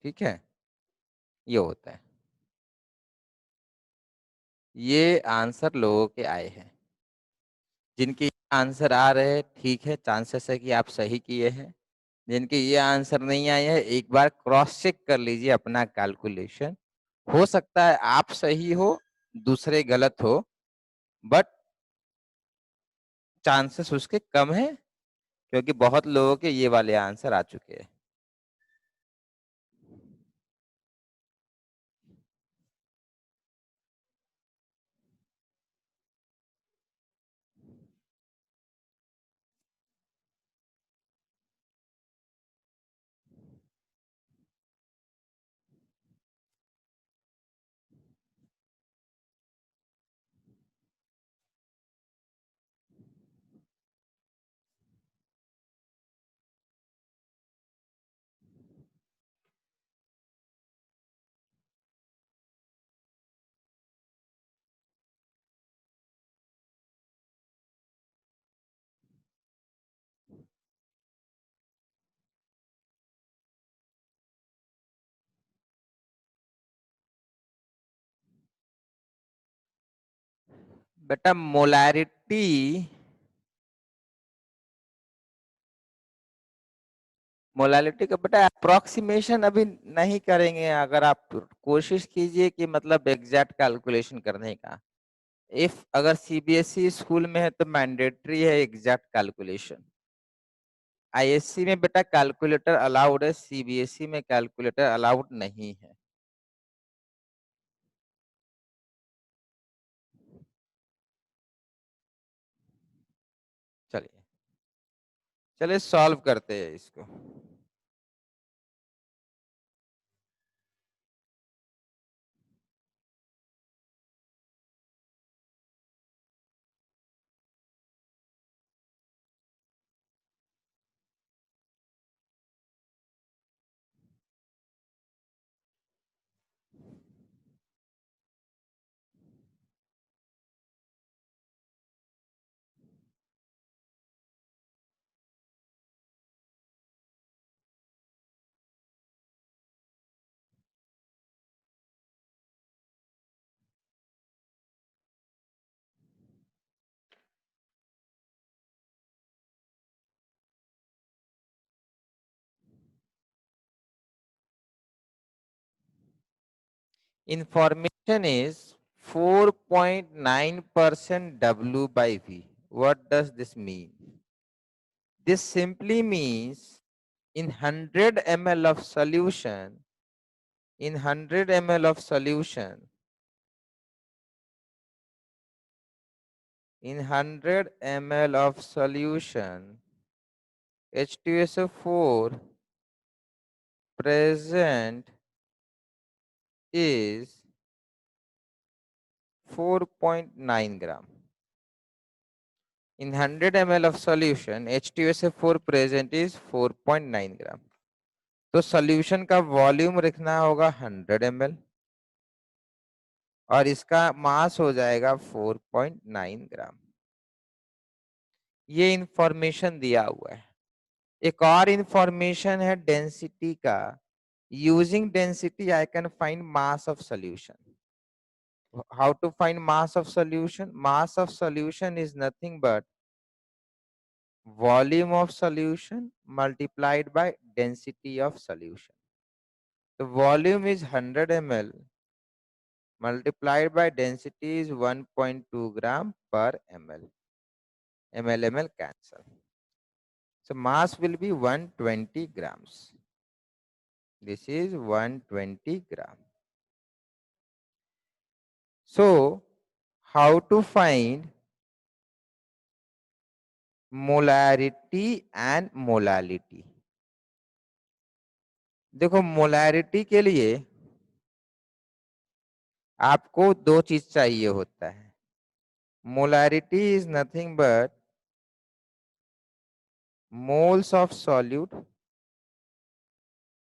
ठीक है, ये होता है। ये आंसर लोगों के आए हैं, जिनके आंसर आ रहे हैं ठीक है, चांसेस है कि आप सही किए हैं। जिनके ये आंसर नहीं आए हैं एक बार क्रॉस चेक कर लीजिए अपना कैलकुलेशन, हो सकता है आप सही हो दूसरे गलत हो, बट चांसेस उसके कम है क्योंकि बहुत लोगों के ये वाले आंसर आ चुके हैं। बेटा मोलैरिटी मोलालिटी का बेटा अप्रोक्सीमेशन अभी नहीं करेंगे, अगर आप कोशिश कीजिए कि मतलब एग्जैक्ट कैलकुलेशन करने का। इफ अगर सीबीएसई स्कूल में है तो मैंडेटरी है एग्जैक्ट कैलकुलेशन। आईएससी में बेटा कैलकुलेटर अलाउड है, सीबीएसई में कैलकुलेटर अलाउड नहीं है। चलिए चलिए सॉल्व करते हैं इसको। Information is 4.9% W by V. What does this mean? This simply means in 100 ml of solution, in 100 ml of solution, in 100 ml of solution, H2SO4 present is 4.9 gram. In 100 ml of solution, H2SO4 present is 4.9 ग्राम। तो solution का volume रखना होगा 100 ml और इसका मास हो जाएगा 4.9 ग्राम। ये information दिया हुआ है। एक और इंफॉर्मेशन है डेंसिटी का। Using density I can find mass of solution. How to find mass of solution? Mass of solution is nothing but volume of solution multiplied by density of solution. The volume is 100 ml multiplied by density is 1.2 gram per ml. ml cancel. So mass will be 120 grams. This is 120 gram. So how to find molarity and molality? देखो molarity के लिए आपको दो चीज चाहिए होता है। Molarity is nothing but moles of solute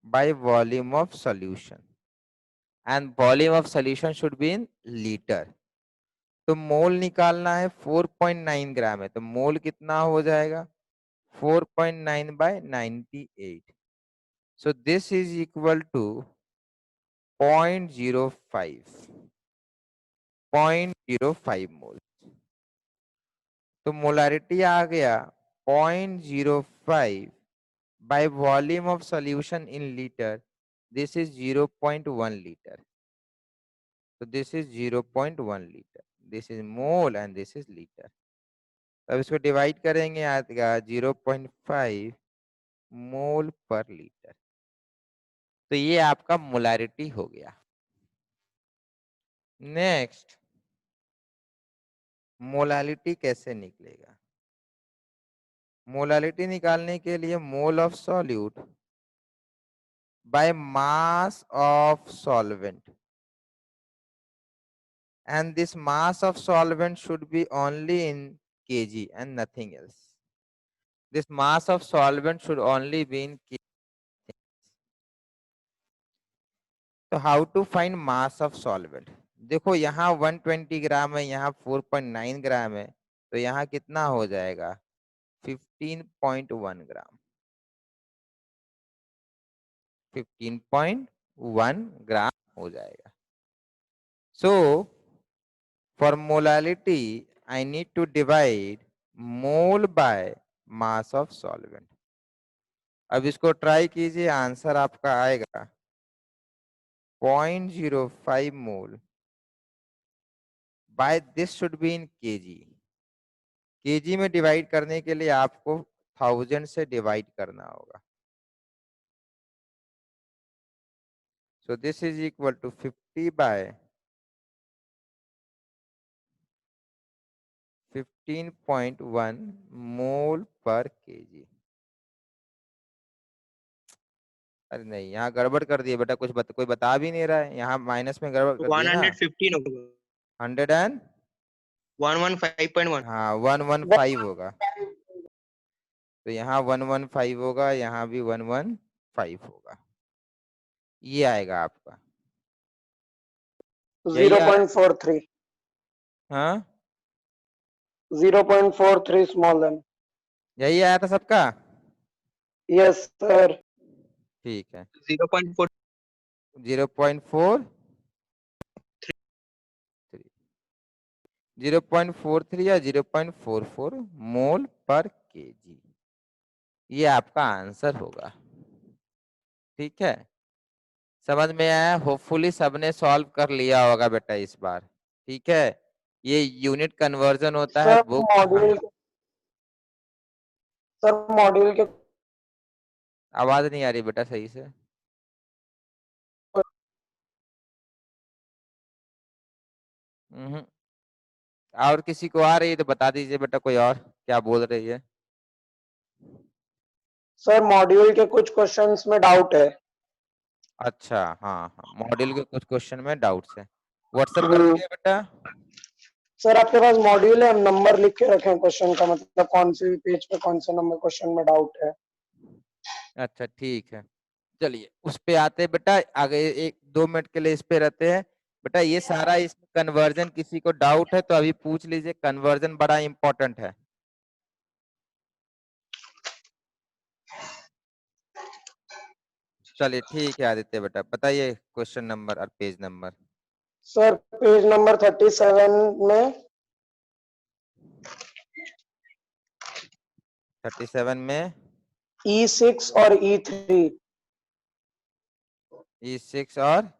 by volume of solution and volume of solution should be in liter। तो मोल निकालना है 4.9 ग्राम है तो मोल कितना हो जाएगा 4.9 by 98। So this is equal to 0.05 mole. तो मोलारिटी आ गया 0.05 by volume of solution in liter. This is 0.1 liter. So this is 0.1 liter. This is mole and this is liter. अब इसको डिवाइड करेंगे आएगा 0.5 मोल पर लीटर। तो ये आपका मोलारिटी हो गया। नेक्स्ट मोलालिटी कैसे निकलेगा? मोलालिटी निकालने के लिए mole of solute by mass of solvent and this mass of solvent should be only in kg and nothing else. This mass of solvent should only be in kg. So how to find mass of solvent? देखो यहाँ 120 ग्राम है, यहाँ 4.9 ग्राम है, तो यहाँ कितना हो जाएगा 15.1 ग्राम। 15.1 ग्राम हो जाएगा। So for molality, I need to divide mole by mass of solvent. अब इसको ट्राई कीजिए, आंसर आपका आएगा 0.05 mole by this should be in kg. Kg में डिवाइड करने के लिए आपको 1000 से डिवाइड करना होगा। So this is equal to 50 by 15.1 mole per kg. अरे नहीं, यहाँ गड़बड़ कर दिए बेटा, कोई बता भी नहीं रहा है, यहाँ माइनस में गड़बड़ कर दिए ना। 115 होगा। 100 and 115.1। हाँ 115 होगा, तो यहाँ 115 होगा, यहाँ भी 115 होगा। ये आएगा आपका 0.43 हाँ 0.43 small m। यही आया था सबका? Yes sir. ठीक है 0.4 0.43 या 0.44 मोल पर केजी, ये आपका आंसर होगा। ठीक है, समझ में आया? होपफुली सबने सॉल्व कर लिया होगा बेटा इस बार। ठीक है, ये यूनिट कन्वर्जन होता है बुक। सर मॉड्यूल के आवाज नहीं आ रही बेटा सही से। और किसी को आ रही है तो बता दीजिए बेटा, कोई और क्या बोल रही है? सर मॉड्यूल के कुछ क्वेश्चंस में डाउट है। अच्छा हाँ हाँ, मॉड्यूल के कुछ क्वेश्चन में डाउट्स है। व्हाट्सएप कर दिया बेटा। सर आपके पास मॉड्यूल है, हम नंबर लिख के रखे हैं क्वेश्चन का, मतलब कौन से पेज पे कौन से नंबर क्वेश्चन में डाउट है। अच्छा ठीक है, चलिए उस पे आते हैं बेटा, आगे 1-2 मिनट के लिए इस पे रहते हैं बेटा। ये सारा इसमें कन्वर्जन, किसी को डाउट है तो अभी पूछ लीजिए, कन्वर्जन बड़ा इंपॉर्टेंट है। चलिए ठीक है आदित्य बेटा, बताइए क्वेश्चन नंबर और page number. Sir page number 37 में 37 में E6 और E3 E6 और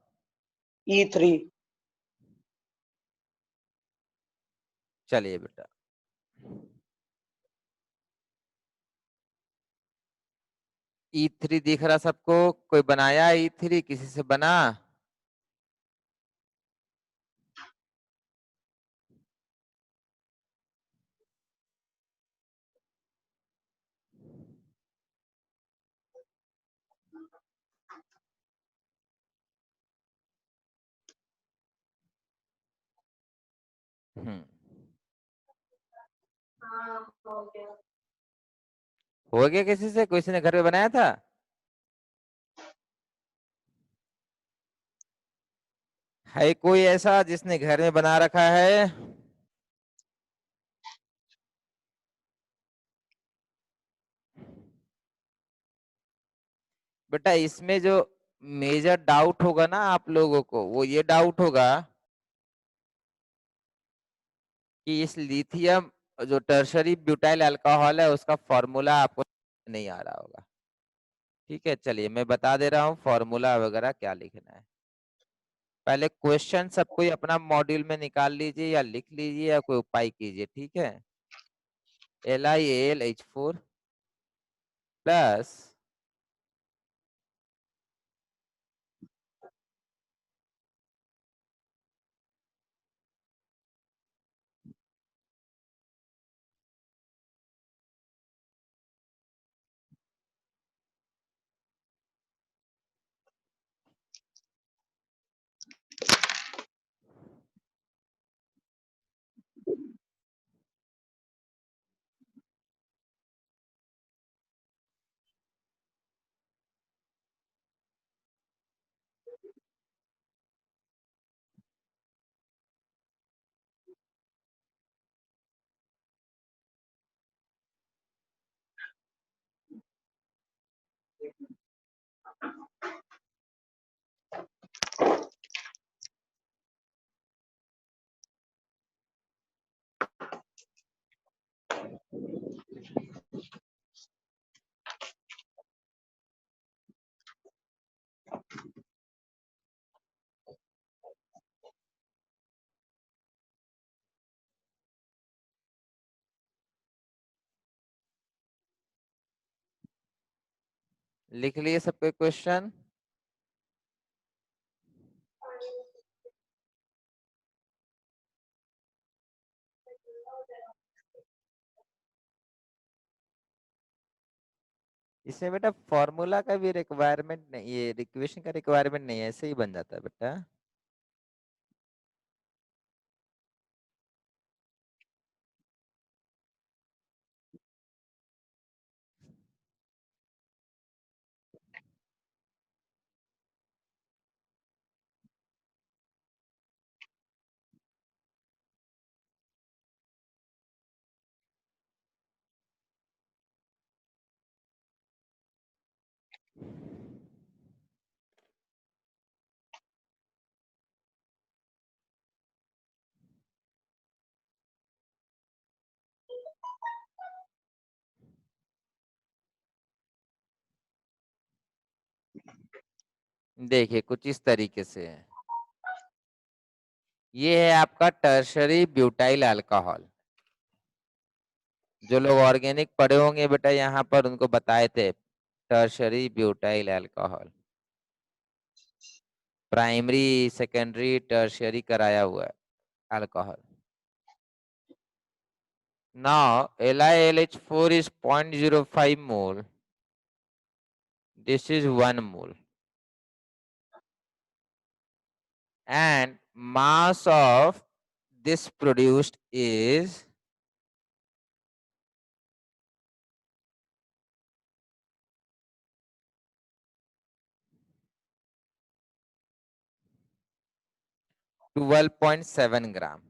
E3 चलिए बेटा, E3 दिख रहा सबको? कोई बनाया E3? किसी से बना? हो गया किसी से? किसी ने घर पे बनाया था? है कोई ऐसा जिसने घर में बना रखा है? बेटा इसमें जो मेजर डाउट होगा ना आप लोगों को, वो ये डाउट होगा कि इस लिथियम जो टर्शरी ब्यूटाइल अल्कोहल है उसका फॉर्मूला आपको नहीं आ रहा होगा। ठीक है, चलिए मैं बता दे रहा हूँ फॉर्मूला वगैरह क्या लिखना है। पहले क्वेश्चन सब कोई अपना मॉड्यूल में निकाल लीजिए या लिख लीजिए या कोई उपाय कीजिए। ठीक है, LiAlH4 प्लस लिख लिए सबके क्वेश्चन? इसमें बेटा फॉर्मूला का भी रिक्वायरमेंट नहीं, ये इक्वेशन का रिक्वायरमेंट नहीं है, ऐसे ही बन जाता है बेटा। देखिए कुछ इस तरीके से है, ये है आपका टर्शरी ब्यूटाइल अल्कोहल। जो लोग ऑर्गेनिक पढ़े होंगे बेटा यहाँ पर, उनको बताए थे tertiary butyl alcohol, primary secondary tertiary कराया हुआ है alcohol. Now LiLH4 is 0.05 mole. This is 1 mole. And mass of this produced is 12.7 ग्राम।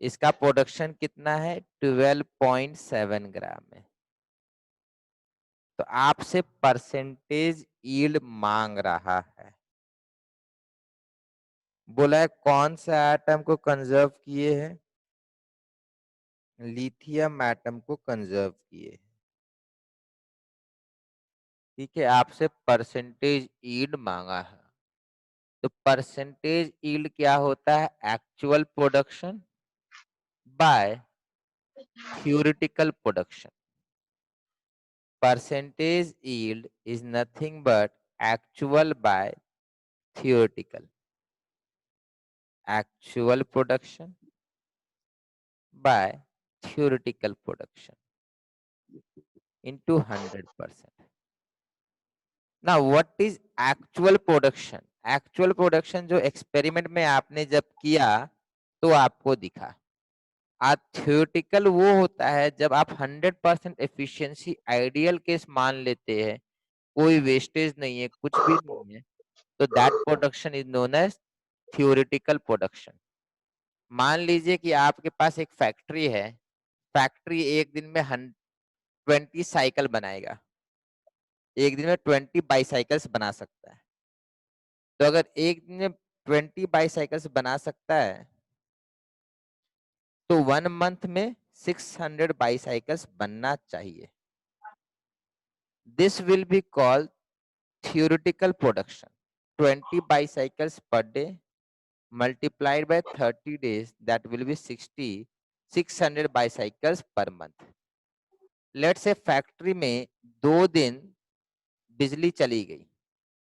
इसका प्रोडक्शन कितना है? 12.7 ग्राम है। तो आपसे परसेंटेज यील्ड मांग रहा है। बोला है कौन सा एटम को कंजर्व किए हैं? लिथियम एटम को कंजर्व किए। ठीक है, आपसे परसेंटेज यील्ड मांगा है। तो परसेंटेज यील्ड क्या होता है? Actual production by theoretical production. Percentage yield is nothing but actual by theoretical. Actual production by theoretical production into 100%. Now what is actual production? Actual production जो एक्सपेरिमेंट में आपने जब किया तो आपको दिखा। थ्योरेटिकल वो होता है जब आप 100% एफिशिएंसी आइडियल केस मान लेते हैं, कोई वेस्टेज नहीं है, कुछ भी नहीं है, तो that production is known as theoretical production. मान लीजिए कि आपके पास एक फैक्ट्री है, फैक्ट्री एक दिन में 20 साइकिल बनाएगा, एक दिन में 20 बाईसाइकिल्स बना सकता है। तो अगर एक दिन में 20 बाईसाइकिल्स बना सकता है तो 1 मंथ में 600 बाईसाइकिल्स बनना चाहिए। This will be called theoretical production. 20 bicycles per day multiplied by 30 days, that will be 600 bicycles per month. Let's say factory में 2 दिन बिजली चली गई,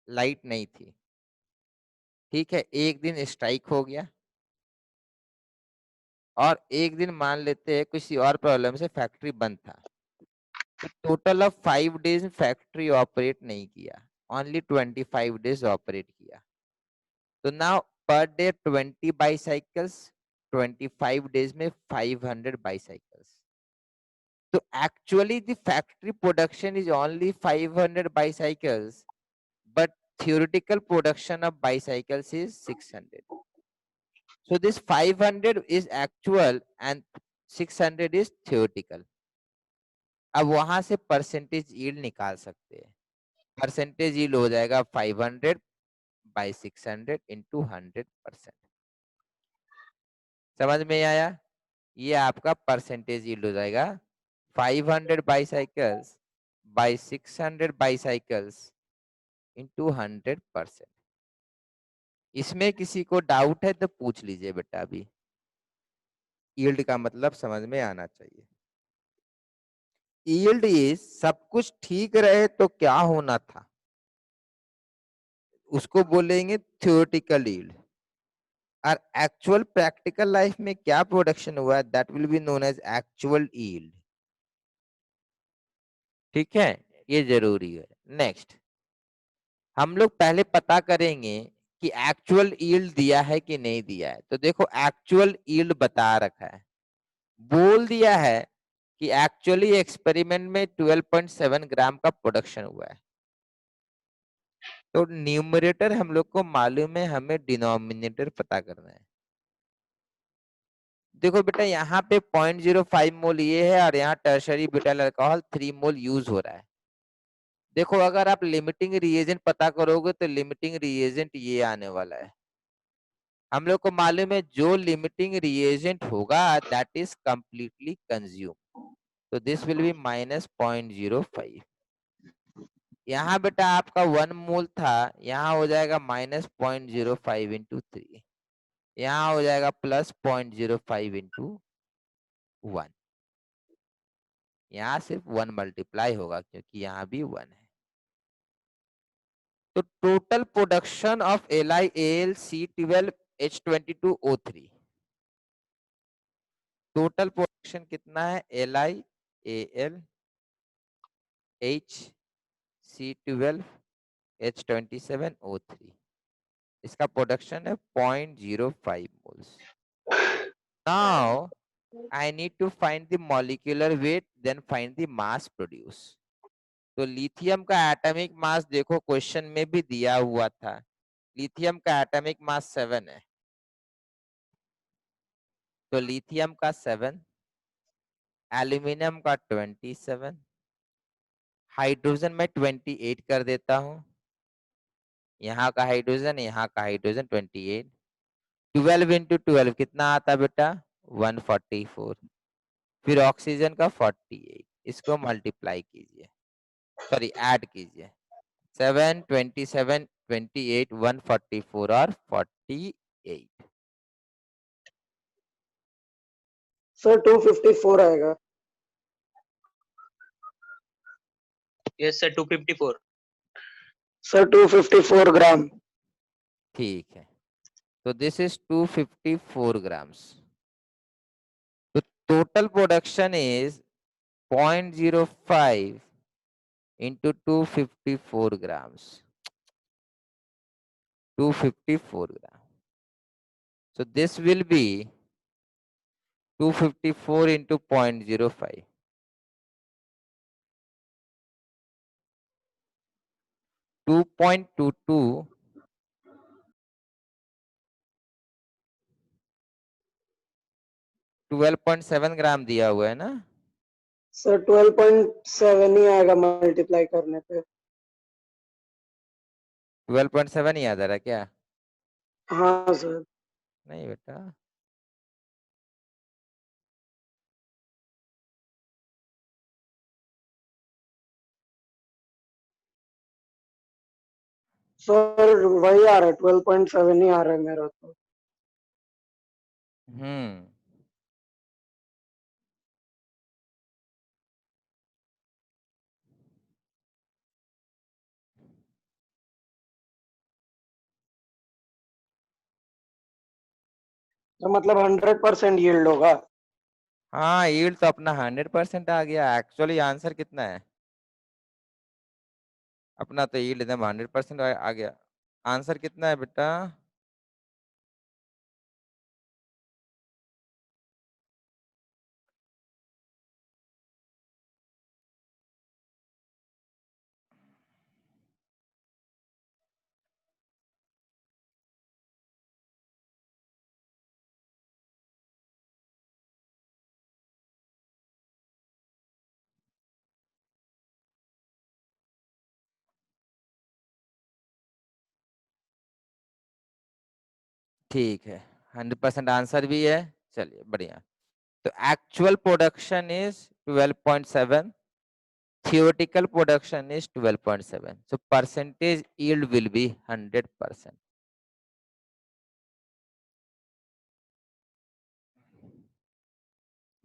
लाइट नहीं थी। ठीक है, एक दिन स्ट्राइक हो गया और एक दिन मान लेते हैं किसी और प्रॉब्लम से फैक्ट्री बंद था। तो total of 5 days factory operate नहीं किया, ओनली 25 डेज ऑपरेट किया। तो now per day 20 bicycles, 25 days में 500 बाईसाइकिल्स। तो actually the factory production is only 500 bicycles, but theoretical production of bicycles is 600. So this 500 is actual and 600 is theoretical. अब वहां से percentage yield निकाल सकते हैं। परसेंटेज यील्ड हो जाएगा 500 बाई 600 इंटू 100%। समझ में आया? ये आपका परसेंटेज यील्ड हो जाएगा 500 बाईसाइकिल्स बाई 600 बाईसाइकिल्स इंटू 100%। इसमें किसी को डाउट है तो पूछ लीजिए बेटा। अभी यील्ड का मतलब समझ में आना चाहिए। यील्ड इज सब कुछ ठीक रहे तो क्या होना था, उसको बोलेंगे थ्योरेटिकल यील्ड। और एक्चुअल प्रैक्टिकल लाइफ में क्या प्रोडक्शन हुआ, that will be known as actual yield. ठीक है, ये जरूरी है। नेक्स्ट हम लोग पहले पता करेंगे कि एक्चुअल यील्ड दिया है कि नहीं दिया है। तो देखो एक्चुअल यील्ड बता रखा है, बोल दिया है कि एक्चुअली एक्सपेरिमेंट में 12.7 ग्राम का प्रोडक्शन हुआ है। तो न्यूमरेटर हम लोग को मालूम है, हमें डिनोमिनेटर पता करना है। देखो बेटा यहाँ पे 0.05 मोल ये है और यहाँ टर्शरी ब्यूटाइल अल्कोहल 3 मोल यूज हो रहा है। देखो अगर आप लिमिटिंग रिएजेंट पता करोगे तो लिमिटिंग रिएजेंट ये आने वाला है। हम लोग को मालूम है जो लिमिटिंग रिएजेंट होगा दैट इज कंप्लीटली कंज्यूम। तो दिस विल बी -0.05। यहाँ बेटा आपका 1 मोल था, यहाँ हो जाएगा -0.05 इंटू 3, यहाँ हो जाएगा +0.05 इंटू 1। यहाँ सिर्फ 1 मल्टीप्लाई होगा क्योंकि यहाँ भी 1 है। तो total production of LiAlC12H22O3, total production कितना है? LiAlHC12H27O3, इसका प्रोडक्शन है 0.05 moles. Now I need to find the molecular weight, then find the mass produced. तो लिथियम का एटॉमिक मास देखो क्वेश्चन में भी दिया हुआ था, लिथियम का एटॉमिक मास 7 है, तो लिथियम का 7, एल्यूमिनियम का 27, हाइड्रोजन में 28 कर देता हूं, यहाँ का हाइड्रोजन 28, 12 इंटू 12 कितना आता बेटा 144, फिर ऑक्सीजन का 48, इसको मल्टीप्लाई कीजिए, सॉरी ऐड कीजिए, 7, 27, 28, 144 और 48। सर 254 आएगा। Yes sir 254। सर 254 ग्राम। ठीक है, तो दिस इज 254 ग्राम्स। तो total production is 0.05 into 254 grams. 254 grams. So this will be 254 into 0.05. 2.22 12.7 ग्राम दिया हुआ है ना। सर 12.7 ही आएगा मल्टीप्लाई करने पे। 12.7 ही याद आ रहा क्या? हाँ सर। नहीं बेटा, सर वही आ रहा है 12.7 ही आ रहा है मेरा तो। तो मतलब 100% यील्ड होगा। हाँ यील्ड तो अपना 100% आ गया। एक्चुअली आंसर कितना है अपना? तो यील्ड एकदम 100% आ गया। आंसर कितना है बेटा? ठीक है, 100% आंसर भी है। चलिए बढ़िया। तो actual production is 12.7, theoretical production is 12.7, so percentage yield will be 100%.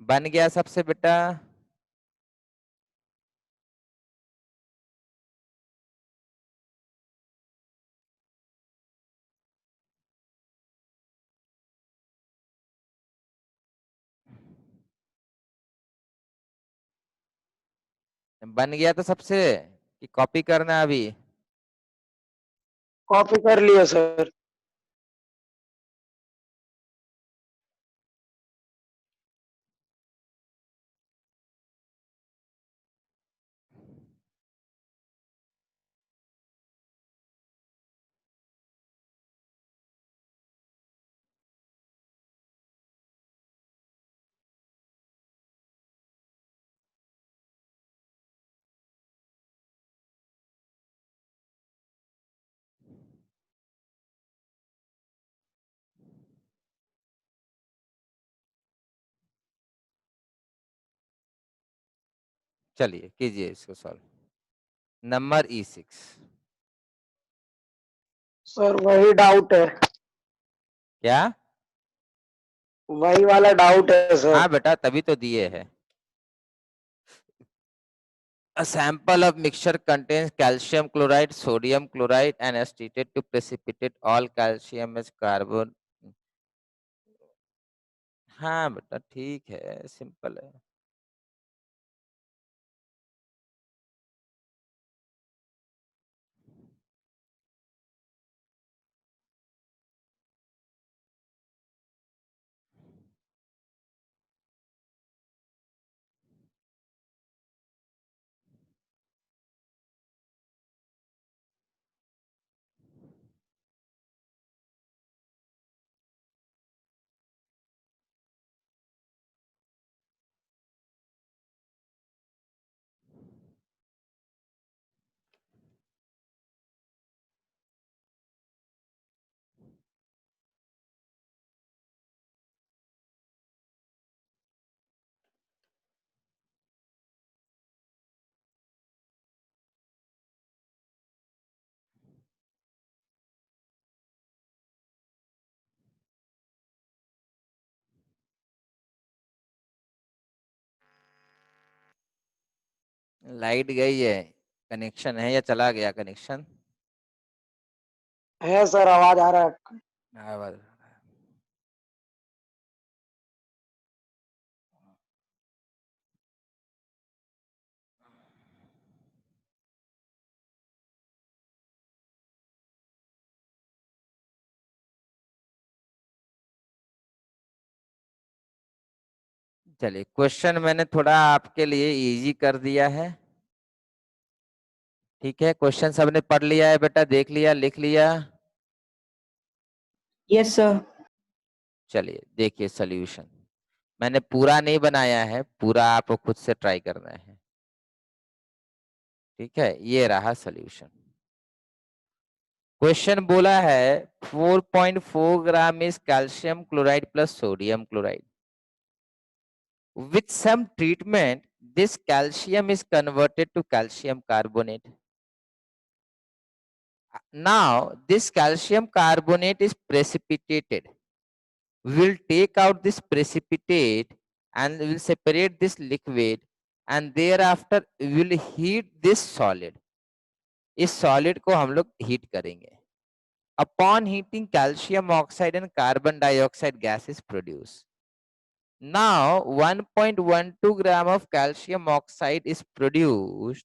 बन गया सबसे बेटा? बन गया तो सबसे कि कॉपी करना है अभी? कॉपी कर लिया सर। चलिए कीजिए इसको सॉल्व। Number E6। सर वही डाउट है, क्या? वही वाला डाउट है सर। हाँ बेटा तभी तो दिए है। A sample of mixture contains calcium chloride, sodium chloride, and is treated to precipitate all calcium as carbon। हाँ बेटा ठीक है, सिंपल है। लाइट गई है, कनेक्शन है या चला गया कनेक्शन? है सर, आवाज आ रहा है आपका। आवाज। चलिए, क्वेश्चन मैंने थोड़ा आपके लिए इजी कर दिया है। ठीक है, क्वेश्चन सबने पढ़ लिया है बेटा, देख लिया, लिख लिया? Yes sir. चलिए देखिए सॉल्यूशन। मैंने पूरा नहीं बनाया है, पूरा आपको खुद से ट्राई करना है। ठीक है, ये रहा सॉल्यूशन। क्वेश्चन बोला है 4.4 gram is calcium chloride plus sodium chloride. With some treatment, this calcium is converted to calcium carbonate. Now, this calcium carbonate is precipitated. We will take out this precipitate and we will separate this liquid, and thereafter we will heat this solid. इस solid को हम लोग heat करेंगे. Upon heating, calcium oxide and carbon dioxide gas is produced. Now 1.12 gram of calcium oxide is produced.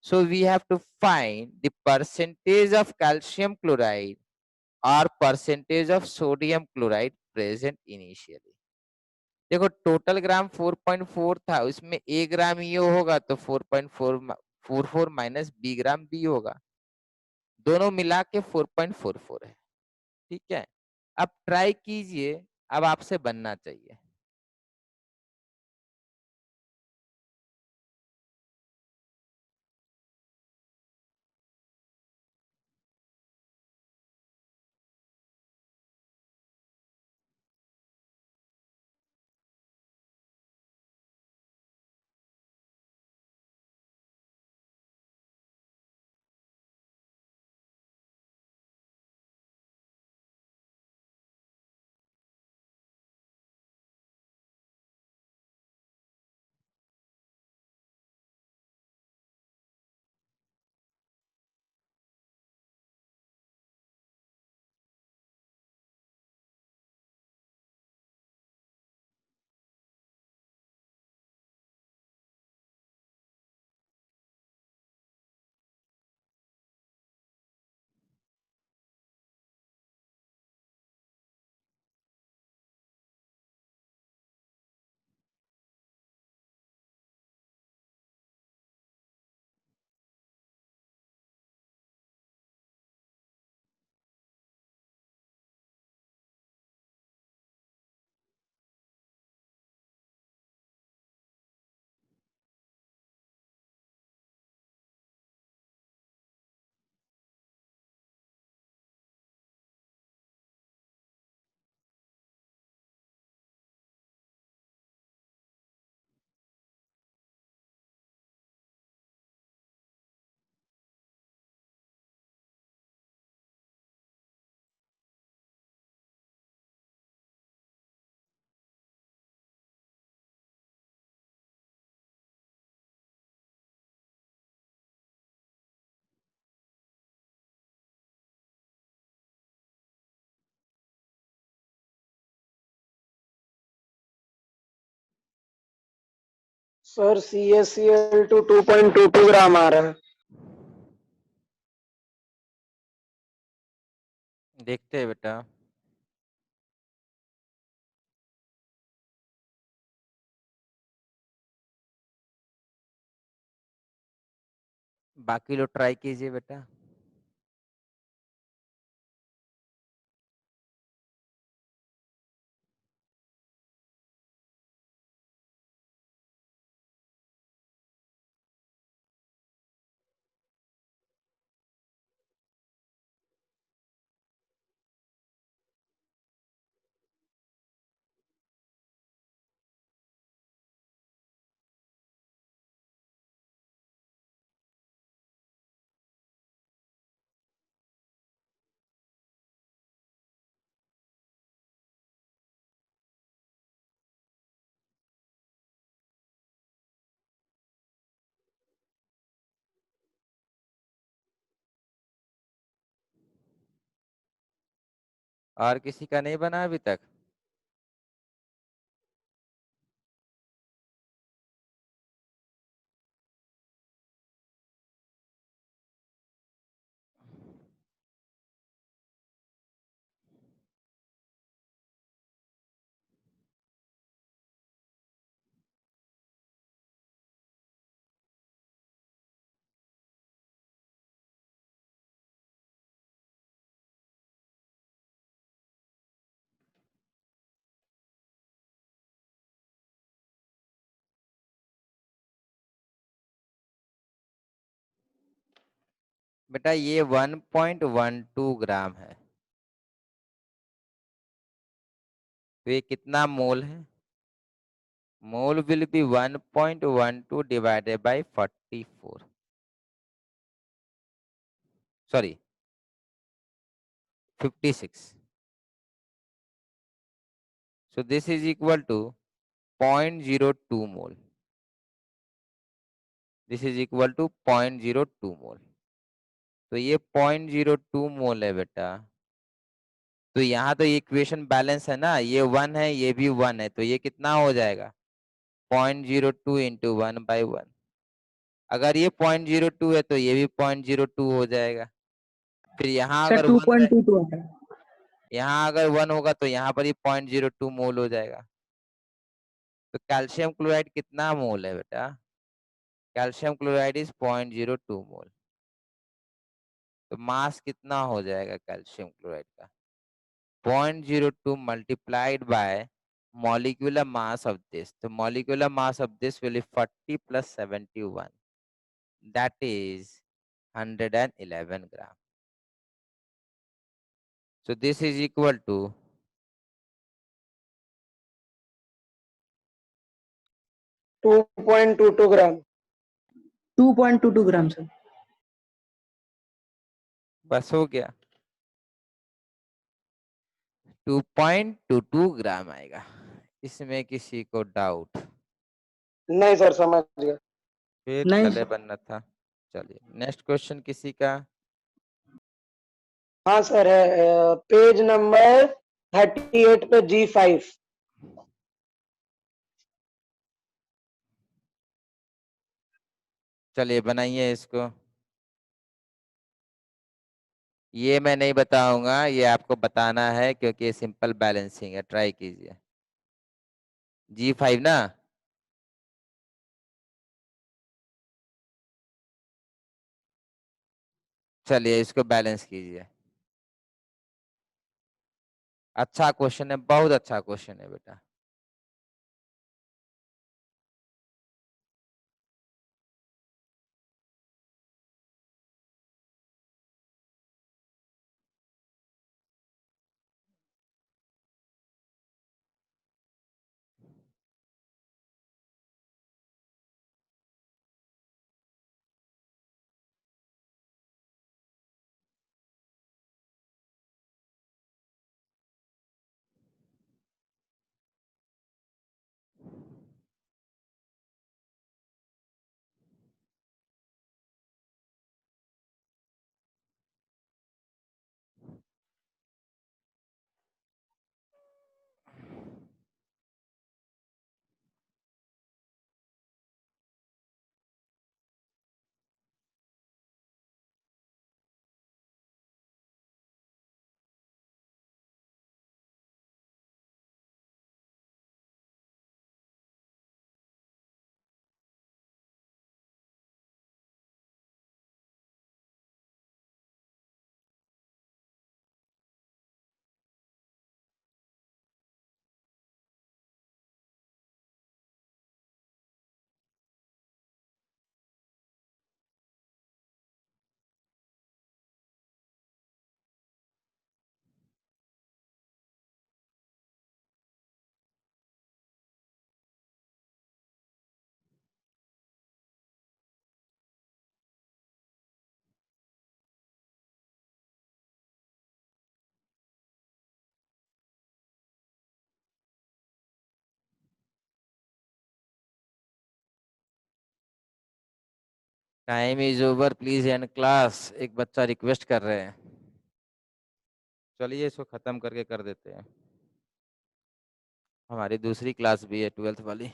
So we have to find the percentage of calcium chloride or percentage of sodium chloride present initially. देखो total ग्राम 4.4 था, उसमें ए ग्राम ये होगा तो 4.44 minus B ग्राम B होगा, दोनों मिला के 4.44 है। ठीक है, अब ट्राई कीजिए, अब आपसे बनना चाहिए। सर CaCl2 2.22 ग्राम आ रहा है। देखते हैं बेटा। बाकी लोग ट्राई कीजिए बेटा। और किसी का नहीं बना अभी तक? बेटा ये 1.12 ग्राम है, तो ये कितना मोल है? Mole will be 1.12 divided by 44, sorry 56. So this is equal to 0.02 mole. This is equal to 0.02 मोल. तो ये 0.02 मोल है बेटा. तो यहाँ तो इक्वेशन बैलेंस है ना, ये 1 है ये भी 1 है, तो ये कितना हो जाएगा? 0.02 इंटू 1/1. अगर ये 0.02 है तो ये भी 0.02 हो जाएगा. फिर यहाँ सर अगर 2.22 आ रहा है। यहाँ अगर 1 होगा तो यहाँ पर ही 0.02 मोल हो जाएगा. तो कैल्शियम क्लोराइड कितना मोल है बेटा? कैल्शियम क्लोराइड इज 0.02 मोल. तो मास कितना हो जाएगा कैल्शियम क्लोराइड का? 0.02 multiplied by molecular mass of this. So molecular mass of this will be 40 plus 71. That is 111 gram. So this is equal to 2.22 gram. 2.22 gram sir. बस हो गया, 2.22 ग्राम आएगा। इसमें किसी को डाउट? नहीं सर, समझ गया। फिर नहीं पहले सर। बनना था। चलिए नेक्स्ट क्वेश्चन किसी का? हाँ सर, है पेज नंबर 38 पे G5। चलिए बनाइए इसको। ये मैं नहीं बताऊंगा, ये आपको बताना है क्योंकि ये सिंपल बैलेंसिंग है। ट्राई कीजिए। G5 ना? चलिए इसको बैलेंस कीजिए। अच्छा क्वेश्चन है, बहुत अच्छा क्वेश्चन है बेटा। Time is over, please and class. एक बच्चा रिक्वेस्ट कर रहे हैं। चलिए इसको खत्म करके कर देते हैं, हमारी दूसरी क्लास भी है 12th वाली।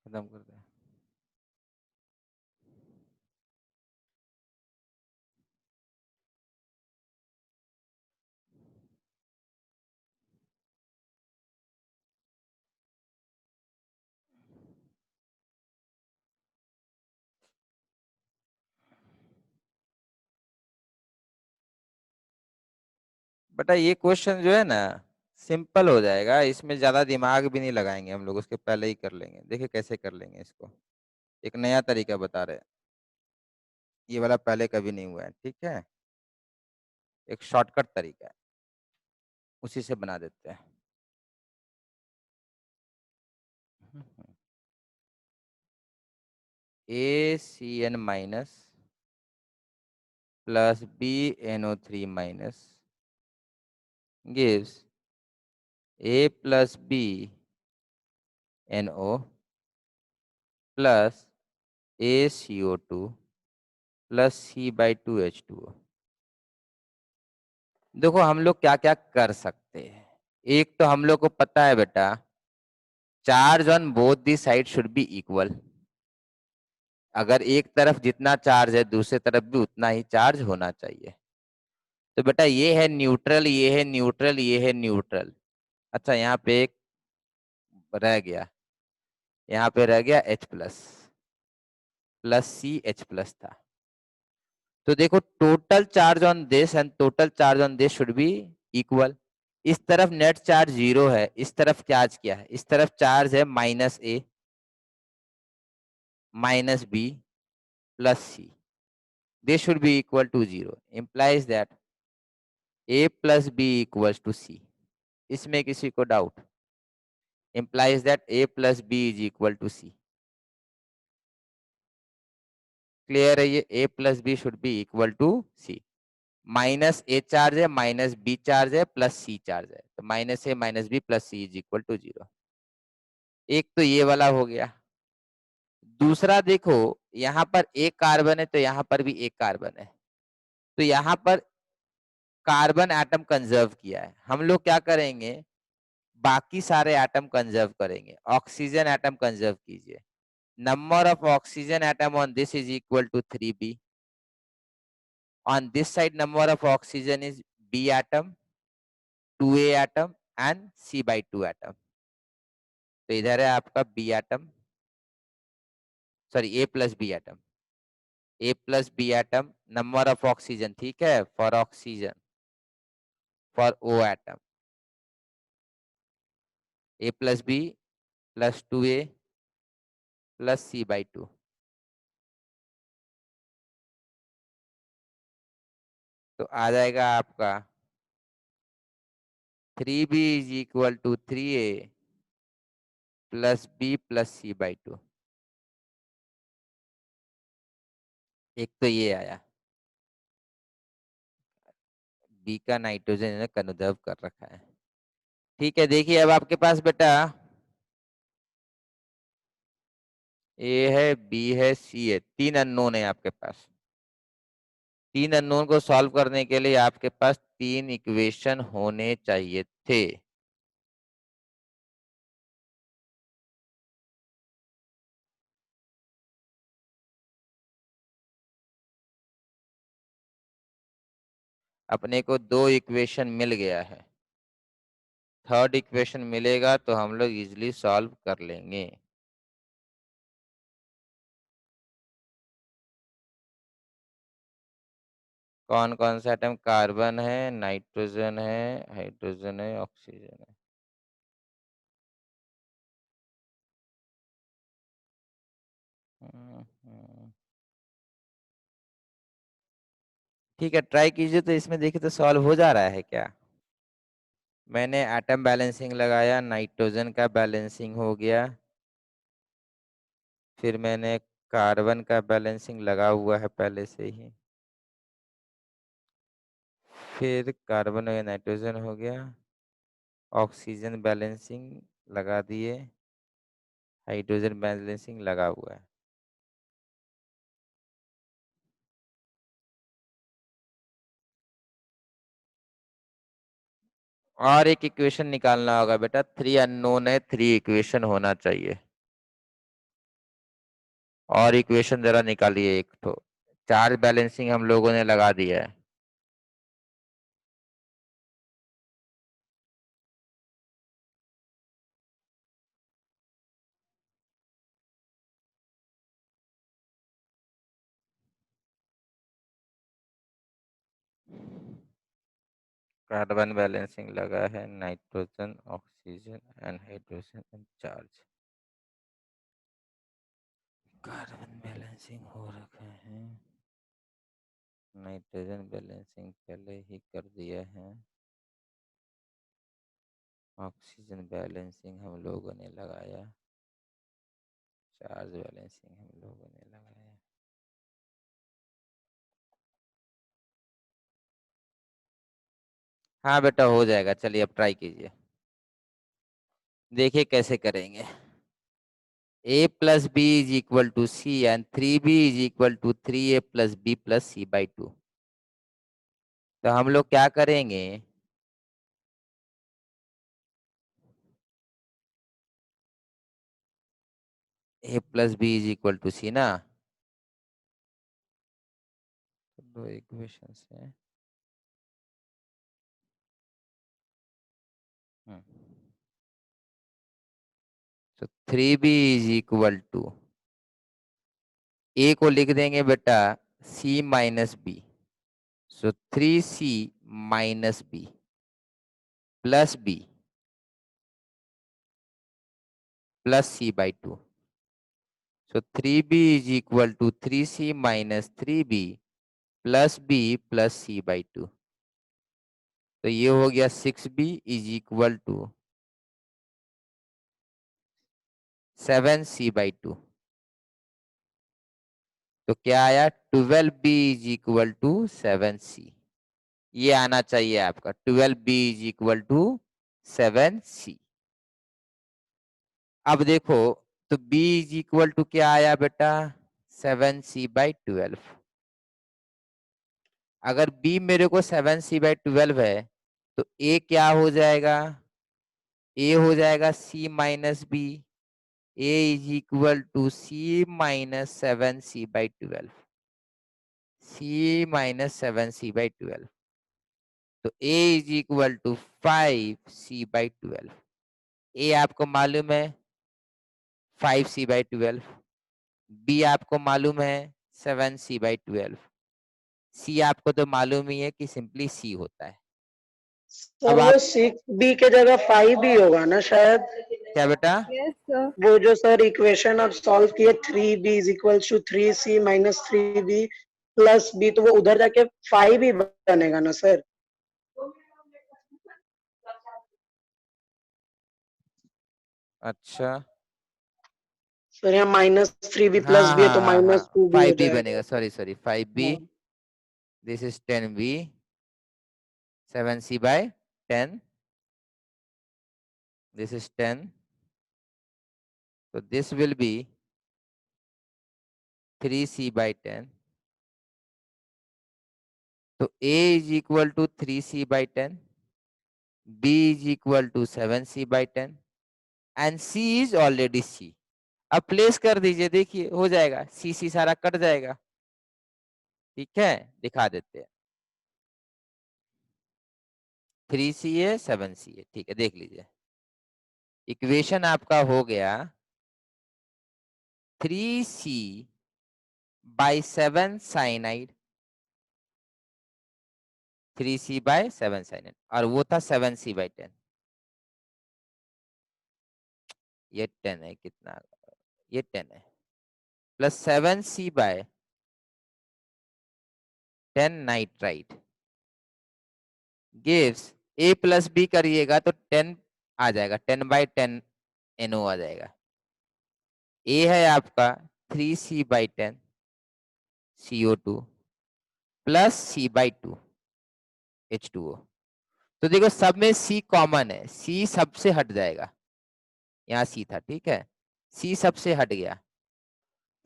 खत्म कर दें। बेटा ये क्वेश्चन जो है ना सिंपल हो जाएगा, इसमें ज्यादा दिमाग भी नहीं लगाएंगे हम लोग, उसके पहले ही कर लेंगे। देखिए कैसे कर लेंगे इसको, एक नया तरीका बता रहे हैं, ये वाला पहले कभी नहीं हुआ है, ठीक है। एक शॉर्टकट तरीका है, उसी से बना देते हैं। ACN minus plus BNO3 minus gives A plus BNO plus ACO2 plus C/2H2O। देखो हम लोग क्या क्या कर सकते हैं। एक तो हम लोग को पता है बेटा, charge on both the side should be equal. अगर एक तरफ जितना चार्ज है दूसरी तरफ भी उतना ही चार्ज होना चाहिए। तो बेटा ये है न्यूट्रल, ये है न्यूट्रल, ये है न्यूट्रल। अच्छा यहाँ पे एक रह गया, यहाँ पे रह गया H प्लस प्लस CH+ था। तो देखो total charge on this and total charge on this should B equal. इस तरफ नेट चार्ज 0 है, इस तरफ चार्ज क्या है, इस तरफ चार्ज है -A -B plus C। This should be equal to 0, implies that A plus B equals to C। इसमें किसी को doubt? Implies that A plus B is equal to C। Clear है ये? A plus B should be equal to C। -A charge है, -B charge है, plus C charge है, तो -A -B plus C is equal to 0। एक तो ये वाला हो गया। दूसरा देखो, यहाँ पर एक कार्बन है तो यहाँ पर भी एक कार्बन है, तो यहाँ पर कार्बन एटम कंजर्व किया है। हम लोग क्या करेंगे, बाकी सारे एटम कंजर्व करेंगे। ऑक्सीजन एटम कंजर्व कीजिए। Number of oxygen atom on this is equal to 3b। On this side number of oxygen is B atom, 2A atom and C/2 atom. तो इधर है आपका B atom, sorry A plus B atom, A plus B atom, number of oxygen, ठीक है, for oxygen, for O atom A plus B plus 2A plus C/2। तो आ जाएगा आपका 3B is equal to 3A plus B plus C/2। एक तो ये आया, B का नाइट्रोजन ने कंजर्व कर रखा है। ठीक है, देखिए अब आपके पास बेटा A है, B है, C है, 3 अननोन है आपके पास। 3 अननोन को सॉल्व करने के लिए आपके पास 3 इक्वेशन होने चाहिए थे। अपने को 2 इक्वेशन मिल गया है, थर्ड इक्वेशन मिलेगा तो हम लोग इजिली सॉल्व कर लेंगे। कौन कौन सा एटम? कार्बन है, नाइट्रोजन है, हाइड्रोजन है, ऑक्सीजन है। ठीक है, ट्राई कीजिए तो इसमें देखिए तो सॉल्व हो जा रहा है क्या? मैंने एटम बैलेंसिंग लगाया, नाइट्रोजन का बैलेंसिंग हो गया, फिर मैंने कार्बन का बैलेंसिंग लगा हुआ है पहले से ही, फिर कार्बन और नाइट्रोजन हो गया, ऑक्सीजन बैलेंसिंग लगा दिए, हाइड्रोजन बैलेंसिंग लगा हुआ है। और एक इक्वेशन निकालना होगा बेटा, 3 अननोन है, 3 इक्वेशन होना चाहिए। और इक्वेशन जरा निकालिए एक तो। चार्ज बैलेंसिंग हम लोगों ने लगा दिया है। कार्बन बैलेंसिंग लगा है, nitrogen, oxygen and hydrogen and charge. Carbon balancing हो रखे हैं, नाइट्रोजन बैलेंसिंग पहले ही कर दिया है, ऑक्सीजन बैलेंसिंग हम लोगों ने लगाया, चार्ज बैलेंसिंग हम लोगों ने लगाया। हाँ बेटा हो जाएगा, चलिए अब ट्राई कीजिए, देखिए कैसे करेंगे। a plus b is equal to c and 3b is equal to 3a plus b plus c by 2। तो हम लोग क्या करेंगे, a plus b is equal to c ना, दो इक्वेशन है। तो 3b is equal to, a को लिख देंगे बेटा c minus B, so 3c minus B plus b plus c by 2। So 3b is equal to 3c minus 3b plus b plus c by 2। तो ये हो गया 6b is equal to 7c by 2। तो क्या आया, 12b is equal to 7c। ये आना चाहिए आपका, 12b is equal to 7c। अब देखो, तो b is equal to क्या आया बेटा, 7c by 12। अगर b मेरे को 7c by 12 है, तो a क्या हो जाएगा, a हो जाएगा c minus B, a is equal to c minus 7c by 12, c minus 7c by 12। तो a is equal to 5c by 12। a आपको मालूम है 5c by 12, b आपको मालूम है 7c by 12, c आपको तो मालूम ही है कि सिंपली c होता है। सर अब वो आप 6b के जगह 5b होगा ना शायद। क्या बेटा, यस सर। वो जो सर इक्वेशन आप सॉल्व किए 3b is equal to 3c minus 3b plus b, तो वो उधर जाके 5b बनेगा ना सर। अच्छा सर यहाँ माइनस 3b प्लस हाँ b है तो हाँ हाँ माइनस हाँ 2b हो 5b जाएगा। बनेगा, सॉरी सॉरी 5b, हाँ। this is 10b, 7c by 10, this is 10, so this will be 3c by 10। तो a is equal to 3c by 10, b is equal to 7c by 10 and c is already c। अब place कर दीजिए, देखिए हो जाएगा, सी सी सारा cut जाएगा। ठीक है, दिखा देते हैं, 3c है 7c है, ठीक है देख लीजिए, इक्वेशन आपका हो गया 3c by 7 cyanide, 3c by 7 cyanide, और वो था 7c by 10। ये 10 है, कितना, ये 10 है, plus 7c by 10 nitrite gives A plus B करिएगा तो 10 आ जाएगा, 10/10 NO आ जाएगा। A है आपका 3C/10 CO2 plus C/2 H2O। तो देखो सब में C कॉमन है, C सबसे हट जाएगा, यहाँ C था, ठीक है, C सबसे हट गया।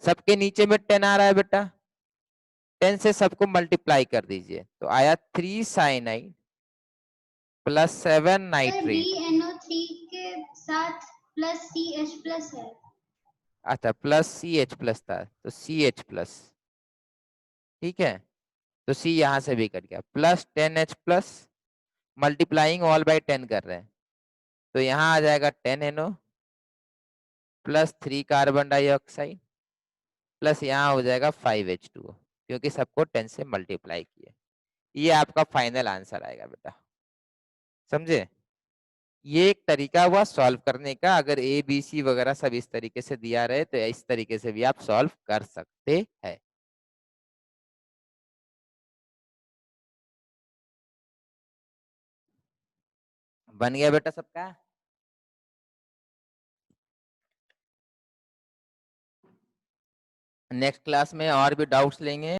सबके नीचे में 10 आ रहा है बेटा, 10 से सबको मल्टीप्लाई कर दीजिए तो आया 3 साइनाइड प्लस 7 नाइट्रेट। BNO3 के साथ प्लस CH प्लस है। अच्छा प्लस CH प्लस था तो CH प्लस, ठीक है, तो C यहां से भी कट गया, plus 10H plus, multiplying all by 10 कर रहे हैं तो यहाँ आ जाएगा 10NO plus 3 carbon dioxide plus यहाँ हो जाएगा 5H2O, क्योंकि सबको 10 से मल्टीप्लाई किए। ये आपका फाइनल आंसर आएगा बेटा, समझे। ये एक तरीका हुआ सॉल्व करने का, अगर ABC वगैरह सब इस तरीके से दिया रहे तो इस तरीके से भी आप सॉल्व कर सकते हैं। बन गया बेटा सबका। नेक्स्ट क्लास में और भी डाउट्स लेंगे।